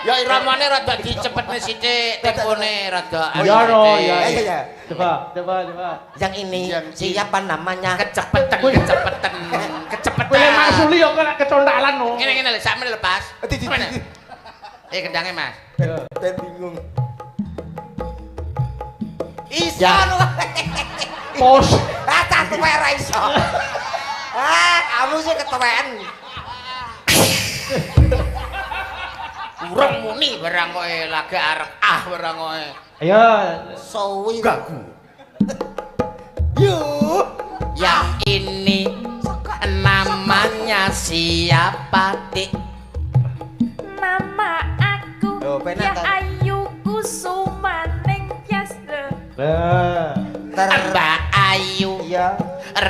Ya iramane rada dicepetne sithik, tempone rada. Ya no, ya. Iya. Coba. Yang ini siapa namanya? Kecepetan. Kowe maksuli yo kok kecontalan no. Ngene lho, sakmene lepas. Mana? Kendange, Mas. Ben bingung. Iso lho. Pos. Tak tuwek ra iso. Kamu sih ketuwean. Urung muni barang kowe lagi arep barang kowe. Ayo. Sowi gagu. Yo. Yang ini namanya siapa, Dik? Nama aku Loh, penak Tia kan? Ayu Kusumaning Tias. Mbak Ayu. Iya.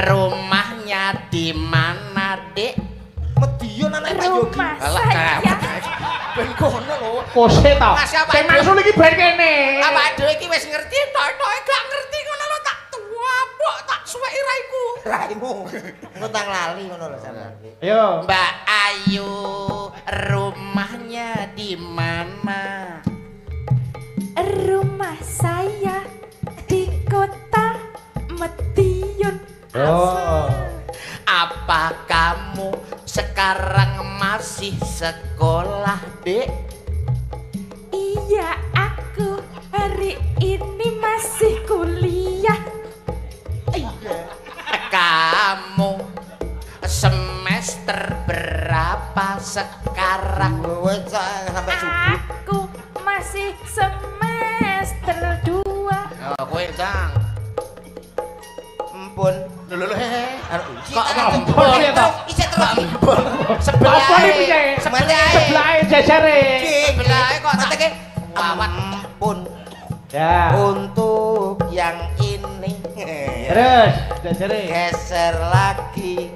Rumahnya di mana, Dik? Medion anak Pak Yogi. Rumah Alah, saya Ben kono lho. Kose ta. Mas, apa Sing itu? maksuli iki ben kene. Apa dhewe iki wis ngerti tok gak ngerti ngono lho tak tuwapok tak suweki raiku. Raimu. Ngutang lali ngono lho sampean. Ayo. Mbak Ayu, rumahnya di mana? Rumah saya di kota Medion. Oh. Apa kamu sekarang masih sekolah, Dek? Iya, aku hari ini masih kuliah. Kamu semester berapa sekarang? Wes sampai subuh. Aku masih semester 2. Oh, kowe Kang. Empun. Lho Kok ampun, ya, toh? Isih terus. Sebelah Apa nih piye? Sebelahe jejere. Sebelahe kok tak Mateke wawan. ampun. Ya. Untuk yang ini Terus jejere. geser lagi.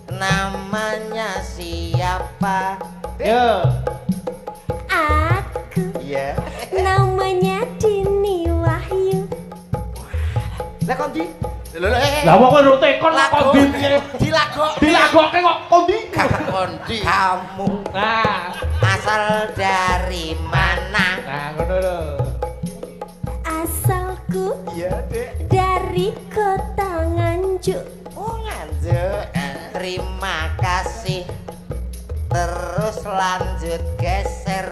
Namanya siapa? Yo. Aku Iya. namanya Dini Wahyu. Lah kok di Lah wong kowe tekon kok kondi piye? Dilagokke kok kondi? Kondi. kamu Nah, asal dari mana? nah ngono lho. Asalku Iya, Dek. dari kota Nganjuk. Oh, Nganjuk. Terima kasih. Terus lanjut geser.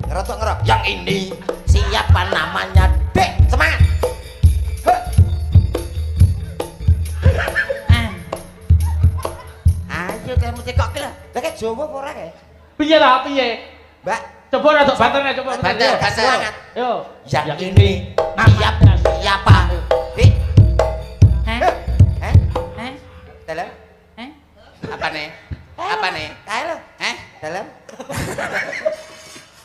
Ngerotok. Yang ini siapa namanya? Dek, semangat. Ayo kamu tekok ke lah. Lah kayak Jawa apa ora kae? Piye lah piye? Mbak, Coba rada banter coba. Banter, banter. semangat. Yo. Yang ini siapa? Dek. Eh? Dalam? Eh? Apa nih? Apa nih? Kae lho. Dalam?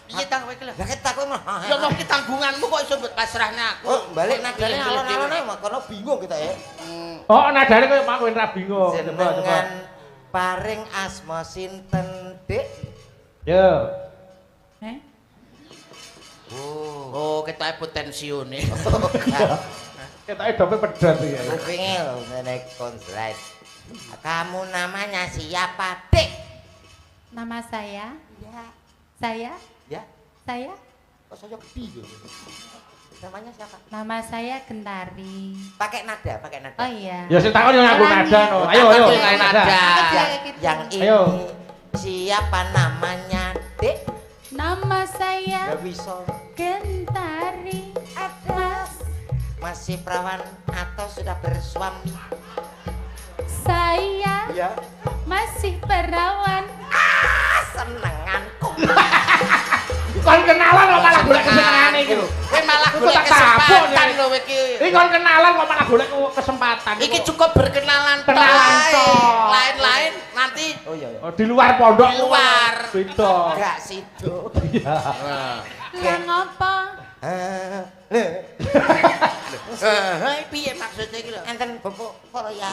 Piye tang kowe iki lho? Lah ketakon mah. Ya mau ki tanggunganmu kok iso mbok pasrahne aku. Oh, balik nadane alon-alon ae kono bingung kita ya. Oh, nadane koyo mak kowe ra bingung. Coba. Jenengan paring asma sinten, Dik? Yo. Eh? Oh, ketoke potensiune. Ketoke dope pedhot iki. Kupinge lho ngene konslet. Kamu namanya siapa, Dik? Nama saya? Ya. Saya? Ya, Saya? kok saya bingung. Namanya siapa? Nama saya Gentari. Pakai nada. Oh iya. Ya sing takon yo ngaku nada no. Ayo. Takon nada. Yang ini Ayo. siapa namanya, Dik? Nama saya Gak bisa. Gentari. Mas, Masih perawan atau sudah bersuami? saya Ya. masih perawan. Senenganku. Kon kenalan kok malah golek kesenengane iki lho. Kowe malah Iku golek tak tapuk, kesempatan Nyai. lho kowe iki. Iki kon kenalan kok malah golek kesempatan. Iki cukup berkenalan tok. Kenalan tok. Lain-lain nanti Oh iya. Oh, di luar pondok. Di luar. Beda. Gak sido. Iya. Nah, Kurang apa? Piye maksudnya iki lho? Enten Bapak para ya.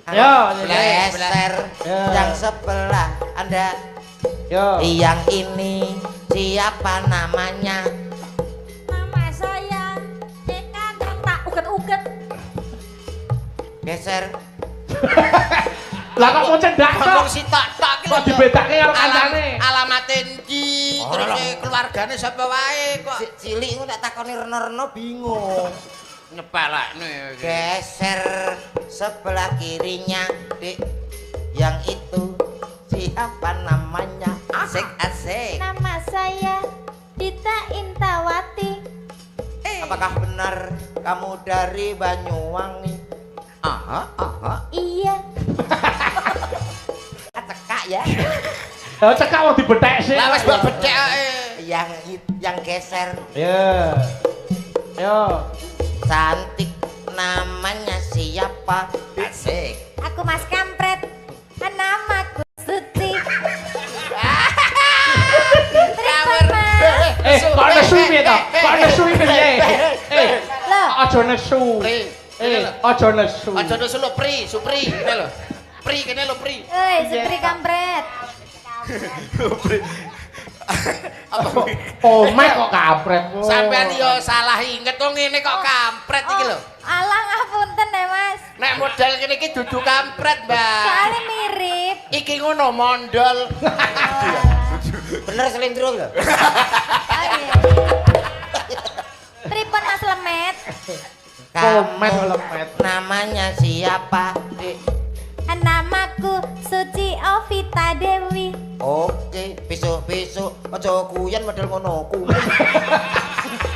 Yo, Geser yang sebelah Anda. Yo. Yang ini siapa namanya? Nama saya Eka tak uget-uget. Geser. Lah kok mau cendak Ngomong kok? sitok-tok ki lho. Kok dibedake karo kancane? Alamat endi? Terus keluargane sapa wae kok Cilik ku tak takoni reno-reno bingung. nyepelekne. Geser sebelah kirinya, Dik. Yang itu siapa namanya? Asik-asik. Nama saya Dita Intawati. Apakah benar kamu dari Banyuwangi? Aha. Iya. Cekak ya. Lah cekak wong dibethek sih. Lah wis mbok becek ae. Yang geser Ya. Yo. cantik namanya siapa? Asik. Aku Mas Kampret. Namaku Suci. Terima. Kok nesu piye to? Kok nesu piye? Loh, Aja nesu. Aja nesu. Aja nesu lho, Supri, kene lho. Pri kene lho, Pri. Supri Kampret. Omek kok kampret. Sampeyan yo salah inget wong ngene kok kampret iki lho. Alah ngapunten ya Mas. Nek model kene iki dudu kampret, Mbak. Soalnya mirip. Iki ngono mondol. Bener selindro lho. Oh iya. Pripun Mas Lemet? Komet lemet. Namanya siapa? Dik? Namaku Suci Ovita Dewi. Oke, besok-besok aja kuyen model ngono ku.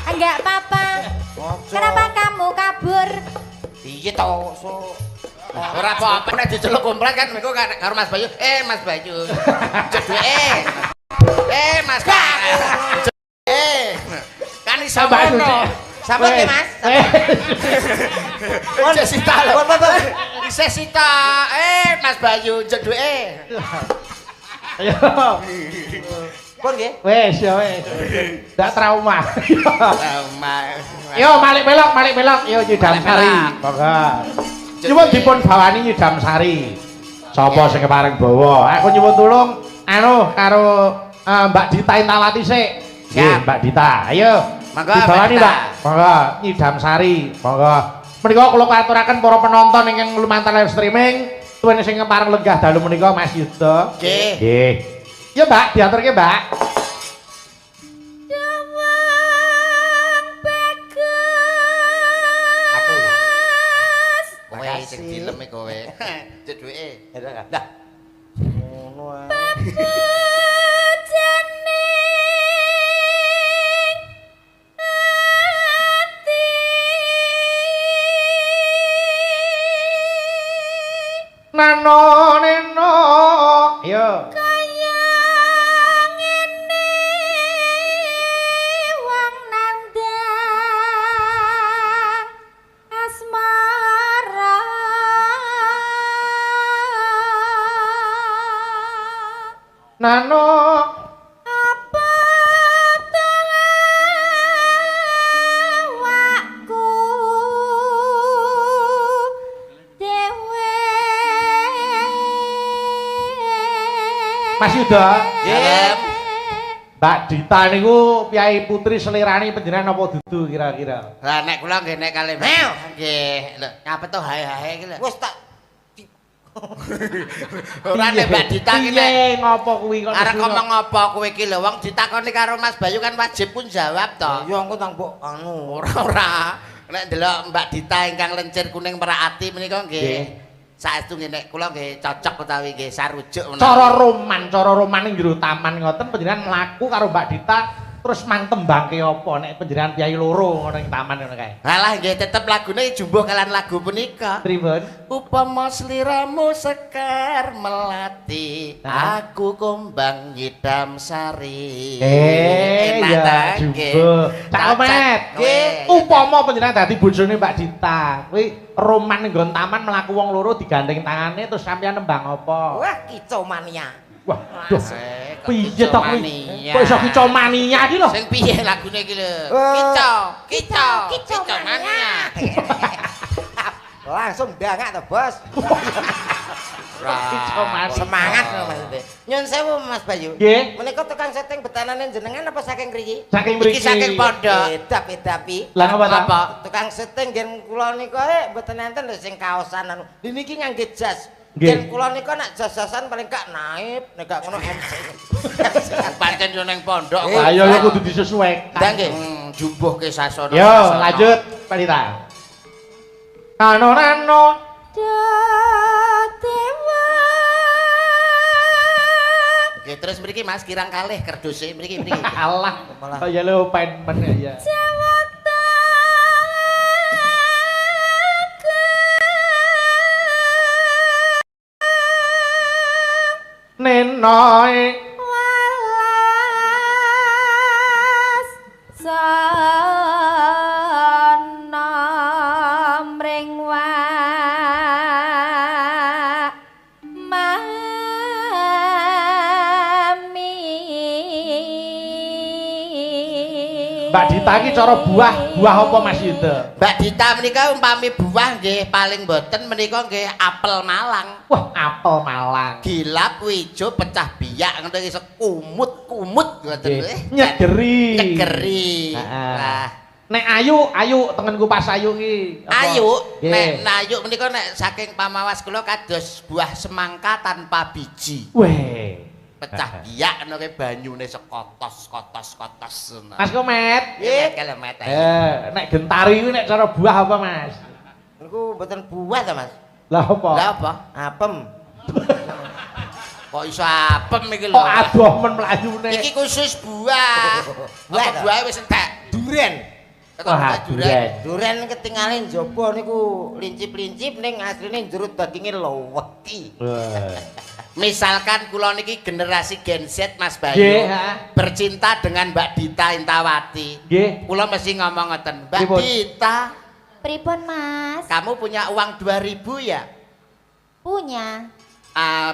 Enggak apa-apa. Kenapa kamu kabur? Piye to? So Ora apa-apa nek diceluk komplet kan mengko karo Mas Bayu. Mas Bayu. Jedhe. Mas Bayu. Kan iso ngono. Sapa ki Mas? Sesita lho. Sesita. Mas Bayu jedhuke. Ayo. Pun nggih. Wes ya wes. Ndak trauma. Trauma. Yo balik belok. Yo Nyidam Sari. Monggo. Nyuwun dipun bawani Nyidam Sari. Sapa sing kepareng bawa? Aku nyuwun tulung anu karo Mbak Dita Intawati sik. Nggih, Mbak Dita. Ayo. Monggo dibawani, Mbak. Monggo Nyidam Sari. Monggo. Menika kula aturaken para penonton ingkang lumantar live streaming, tuwene sing kepareng lenggah dalu menika Mas Yuda. Nggih. Nggih. Ya, Mbak, diaturke, Mbak. Aku. Kowe sing dileme kowe. Jedhuke. Lah. Ngono ae. Nano neno. Yo. Wong nandang asmara. Nano. Apa to awakku dhewe. Mas Yuda. Nggih. Mbak Dita niku piyai putri selirani panjenengan apa dudu kira-kira? Lah nek kula nggih nek kalih nggih. Lho, ngapa to hae-hae iki lho. Wis tak Ora nek Mbak Dita iki nek Piye ngopo kuwi kok? arek ngomong apa kowe iki lho wong ditakoni karo Mas Bayu kan wajib pun jawab to. ya engko tang mbok anu. Ora. Nek ndelok Mbak Dita ingkang lencir kuning merati menika nggih. Saestu nggih nek kula nggih cocok utawi nggih sarujuk menawi. Cara roman ning jero taman ngoten panjenengan mlaku karo Mbak Dita terus mang tembangke apa nek panjenengan piyai loro ngono ing taman ngono kae. Alah nggih tetep lagune jumbuh kalian lagu punika. Pripun? Upama sliramu sekar melati, aku kumbang Nyidam Sari. Ya jumbo. Cak Omet. Nggih. Upama panjenengan dadi bojone Mbak Dita, kuwi roman ning nggon taman mlaku wong loro digandeng tangane terus sampeyan nembang apa? Wah, kicau mania. Wah, duh. Piye to kuwi? Mania. Kok iso kicau mania iki lho? Sing piye lagune iki lho? Kicau mania. Langsung dangak to, Bos. Kicau mania. Semangat lho maksudnya. Nyun sewu Mas Bayu. Nggih. Menika tukang setting betanane jenengan apa saking mriki? Saking Iki mriki. saking pondok. Edapi. Lah ngapa ta? Apa? Tukang setting gen kula nika mboten enten lho sing kaosan anu. Niki ngangge jas. Nggih. Gen kula nika nek jas-jasan paling gak naib, nek gak ngono MC. Pancen yo ning pondok kok. Ayo ya kudu disesuaikan. Ndang nggih. Jumbuhke sasana. Yo, lanjut, Pak Dita. Rano. Dewa Oke, terus mriki Mas kirang kalih kerduse mriki. Allah. Oh ya lo pen ya. Nenoy walas sana mring mami. Mbak Dita iki cara buah apa Mas Yuda? Mbak Dita menika umpami buah nggih paling boten menika nggih apel Malang. Wah, apel Malang. Gilap wijo pecah biak ngono iki kumut-kumut ngoten nggih. Nyegeri. Nyegeri. Heeh. Nah, Nek ayu tengenku pas ayu ki. apa? ayu Nggih. nek nayu menika nek saking pamawas kula kados buah semangka tanpa biji. Weh. Pecah biak ngono ki banyune sekotos. Mas Komet. Nggih, kelemet. Nek gentari kuwi nek cara buah apa, Mas? Niku mboten buah ta, Mas? Lah apa? Lah apa? Apem. Kok iso apem iki lho. Kok adoh men mlayune. Iki khusus buah. Buah Apa ta? buah wis entek. Duren. Wah, duren. Duren ketinggalan njaba niku lincip-lincip ning asline njero daginge loweki. Wah. Misalkan kula niki generasi Gen Z Mas Bayu. Nggih, ha. Bercinta dengan Mbak Dita Intawati. Nggih. Kula mesti ngomong ngoten, Mbak Pripun? Dita, Pripun Mas? kamu punya uang 2000 ya? Punya.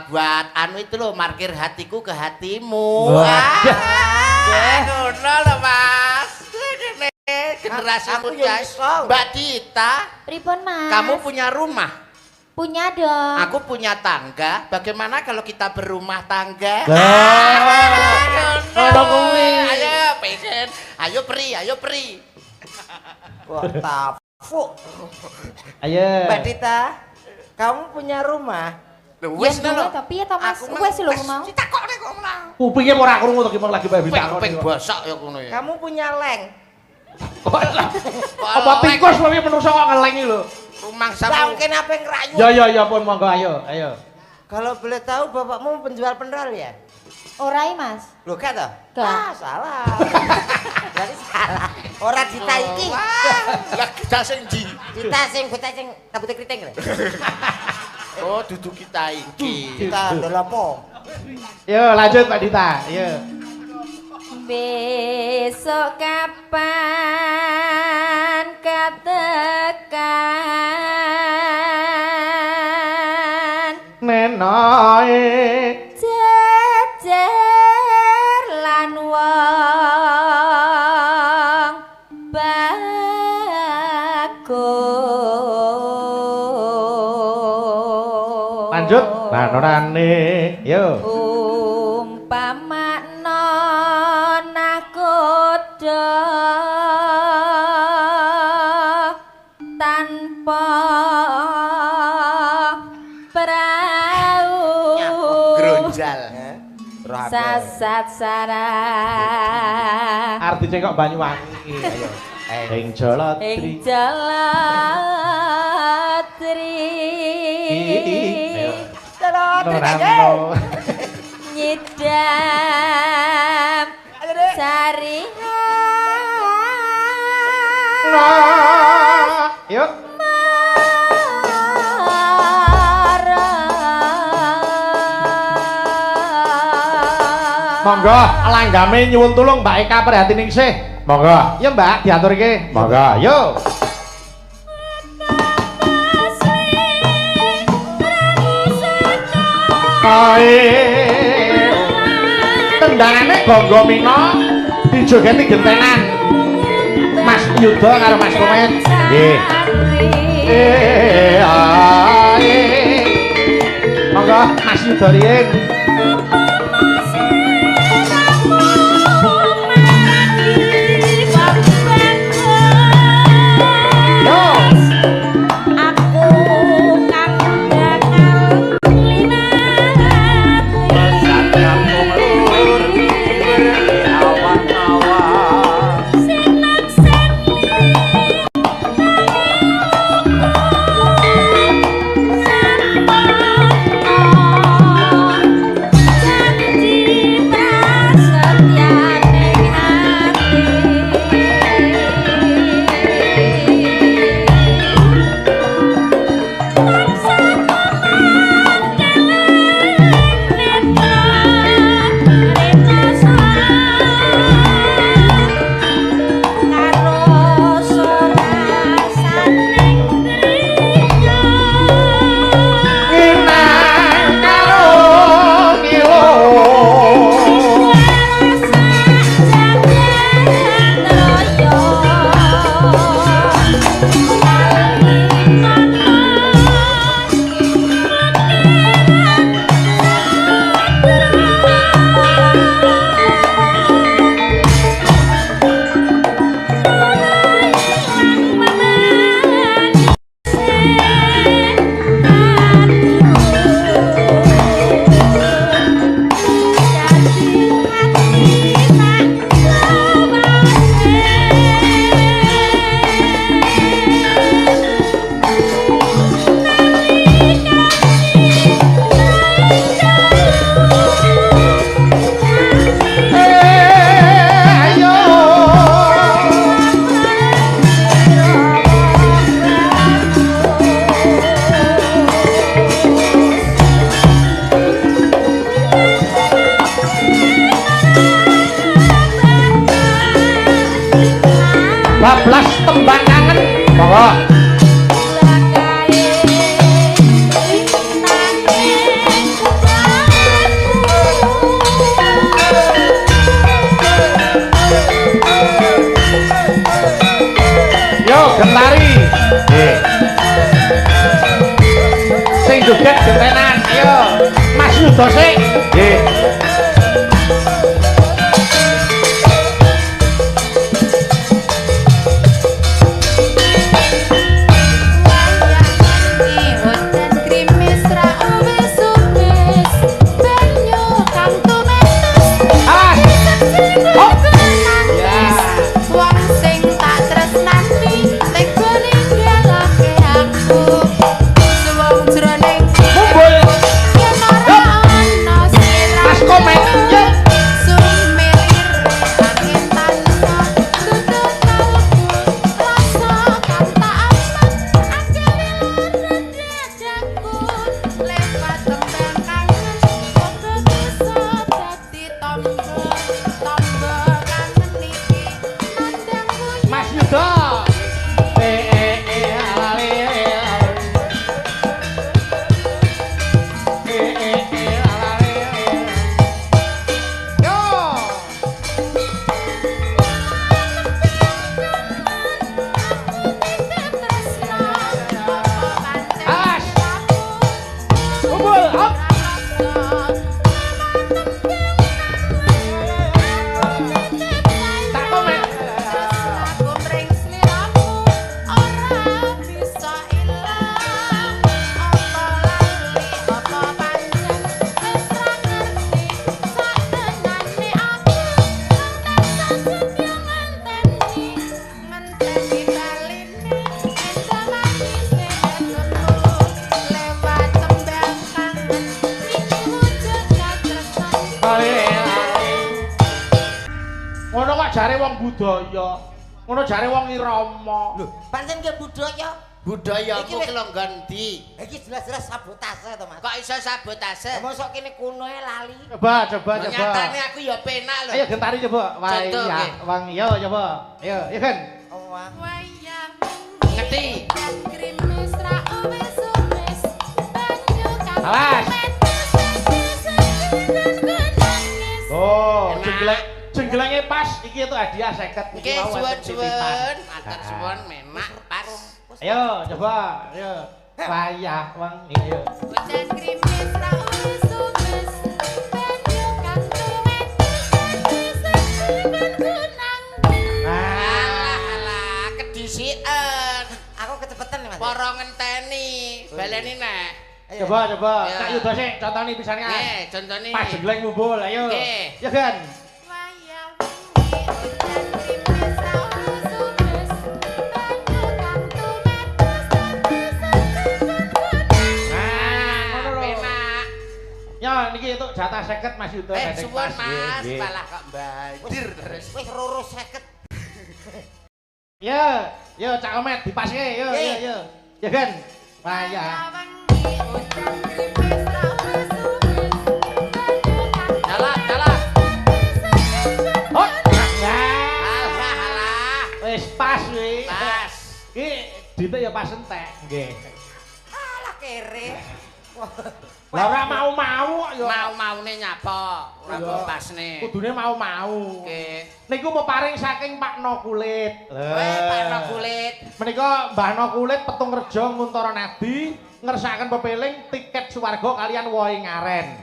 Buat anu itu loh, markir hatiku ke hatimu. Wah. Ngono lho, Mas. Ini generasi Aku muda. ya iso. Mbak Dita, Pripun Mas? kamu punya rumah? punya dong. Aku punya tangga. Bagaimana kalau kita berumah tangga? Ono kuwi. Ayo, pesen. Ayo peri. Wah, tafu. Ayo. Mbak Dita, kamu punya rumah? Lho, Wes wis lho. tapi ya to Mas. Aku Wes lho mau. Ditakokne kok menang. Kupinge ora krungu to ki lagi Mbak Dita. Kuping bosok ya ngono ya. Kamu punya leng? Apa tikus wae menungso kok ngelengi lho. Rumah Lah samu. mungkin apa yang ngerayu? Ya pun monggo ayo. Kalau boleh tahu bapakmu penjual pendal ya? Orai Mas. Loh kan toh? Gak. Salah. Berarti salah. Ora Dita iki. Lah kita sing ndi? Dita sing kabute kriting lho. Oh, dudu kita iki. Dita ndelapo? Yo lanjut Pak Dita. Yo. Besok kapan katekan Nenoe jejer lan wong bagus. lanjut lanorane. Yo. Umpamakna nakoda tanpa prau Gronjal. sasat sarang Artine kok Banyuwangi. Ayo. Ing Jalatri. ing jalatri Norano. nyidam sarihan Nah, yuk. Monggo langgame nyuwun tulung Mbak Eka prihatin sih. Monggo. Ya Mbak diaturke. Monggo. Yuk. Kae kendangane Gonggo Mina dijogeti gentenan Mas Yuda karo Mas Komet nggih monggo Mas Yuda riyen bablas tembang kangen monggo yo gentari sing joget gentenan ayo Mas Yuda sik nggih jare wong budaya. Ngono jare wong irama. Lho, pancen ki budaya. Budaya ku ki longgon ndi? Iki jelas-jelas sabotase to, Mas. Kok iso sabotase? Mosok kene kunoe lali. Coba. Nyatane aku ya penak lho. Ayo gentari coba. Wah, iya. Wang yo coba. Ayo, iya kan? Wah. Ngerti. Alas. Oh, Enak. jengglenge pas iki itu hadiah 50. Nggih, suwun-suwun. Matur suwun, menak pas. Ayo, coba. Ayo. Wayah wengi ayo. Hujan krimis ra usus banyu kang tuwet gunang. Alah, alah, kedisian. Aku kecepetan nih Mas. Para ngenteni, baleni nek. Ayo. Coba. Ya. Tak yuda sik contoni pisannya. Nggih, contoni. Pas jengleng mumbul, ayo. Nggih. Ya kan? Wayah wengi hujan krimis ra usus banyu kang tuwet Nah, ngono lho. Penak. Ya, niki itu jatah 50 Mas Yuda gandeng Suwun pas. Mas, Nggih. malah kok banjir terus. Wis roro 50. Ya, yo Cak Omet dipaske, yo. Ya kan? Wayah. wengi hujan krimis ra usus Jalan. Oh, ya. Alah, alah. Wis pas kuwi. Pas. Ki dite ya pas entek. Nggih. Alah kere. Lah ora mau-mau kok yo. Mau-maune nyapa? Ora Iya. kok pasne. Kudune mau-mau. Oke. Niku peparing saking Pak No Kulit. Pak No Kulit. Menika Mbah No Kulit Petung Rejo Nguntara Nadi ngersakaken pepeling tiket swarga kalian woi ngaren.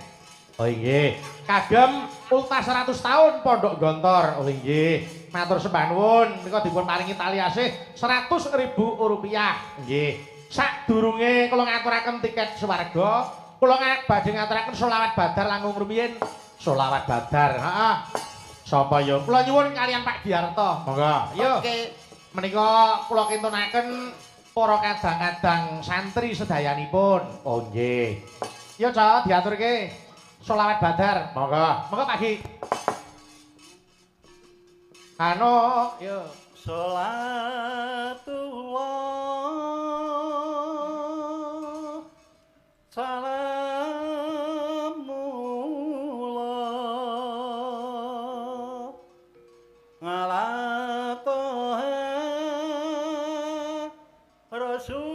Oh nggih. Kagem ulta 100 tahun Pondok Gontor. Oh nggih. Matur sembah nuwun menika dipun paringi tali asih 100.000 rupiah. Nggih. Sadurunge kula ngaturaken tiket swarga, kula badhe ngaturaken selawat badar langkung rumiyin. Selawat badar. Heeh. Sapa yo? Kula nyuwun kalian Pak Diarto. Monggo. Yo. Oke. Menika kula kintunaken para kadang-kadang santri sedayanipun. Oh nggih. Yo, Cak, diaturke selawat badar. Monggo. Monggo Pak Gi. Anu, yo. Salatullah salamullah ala toha rasul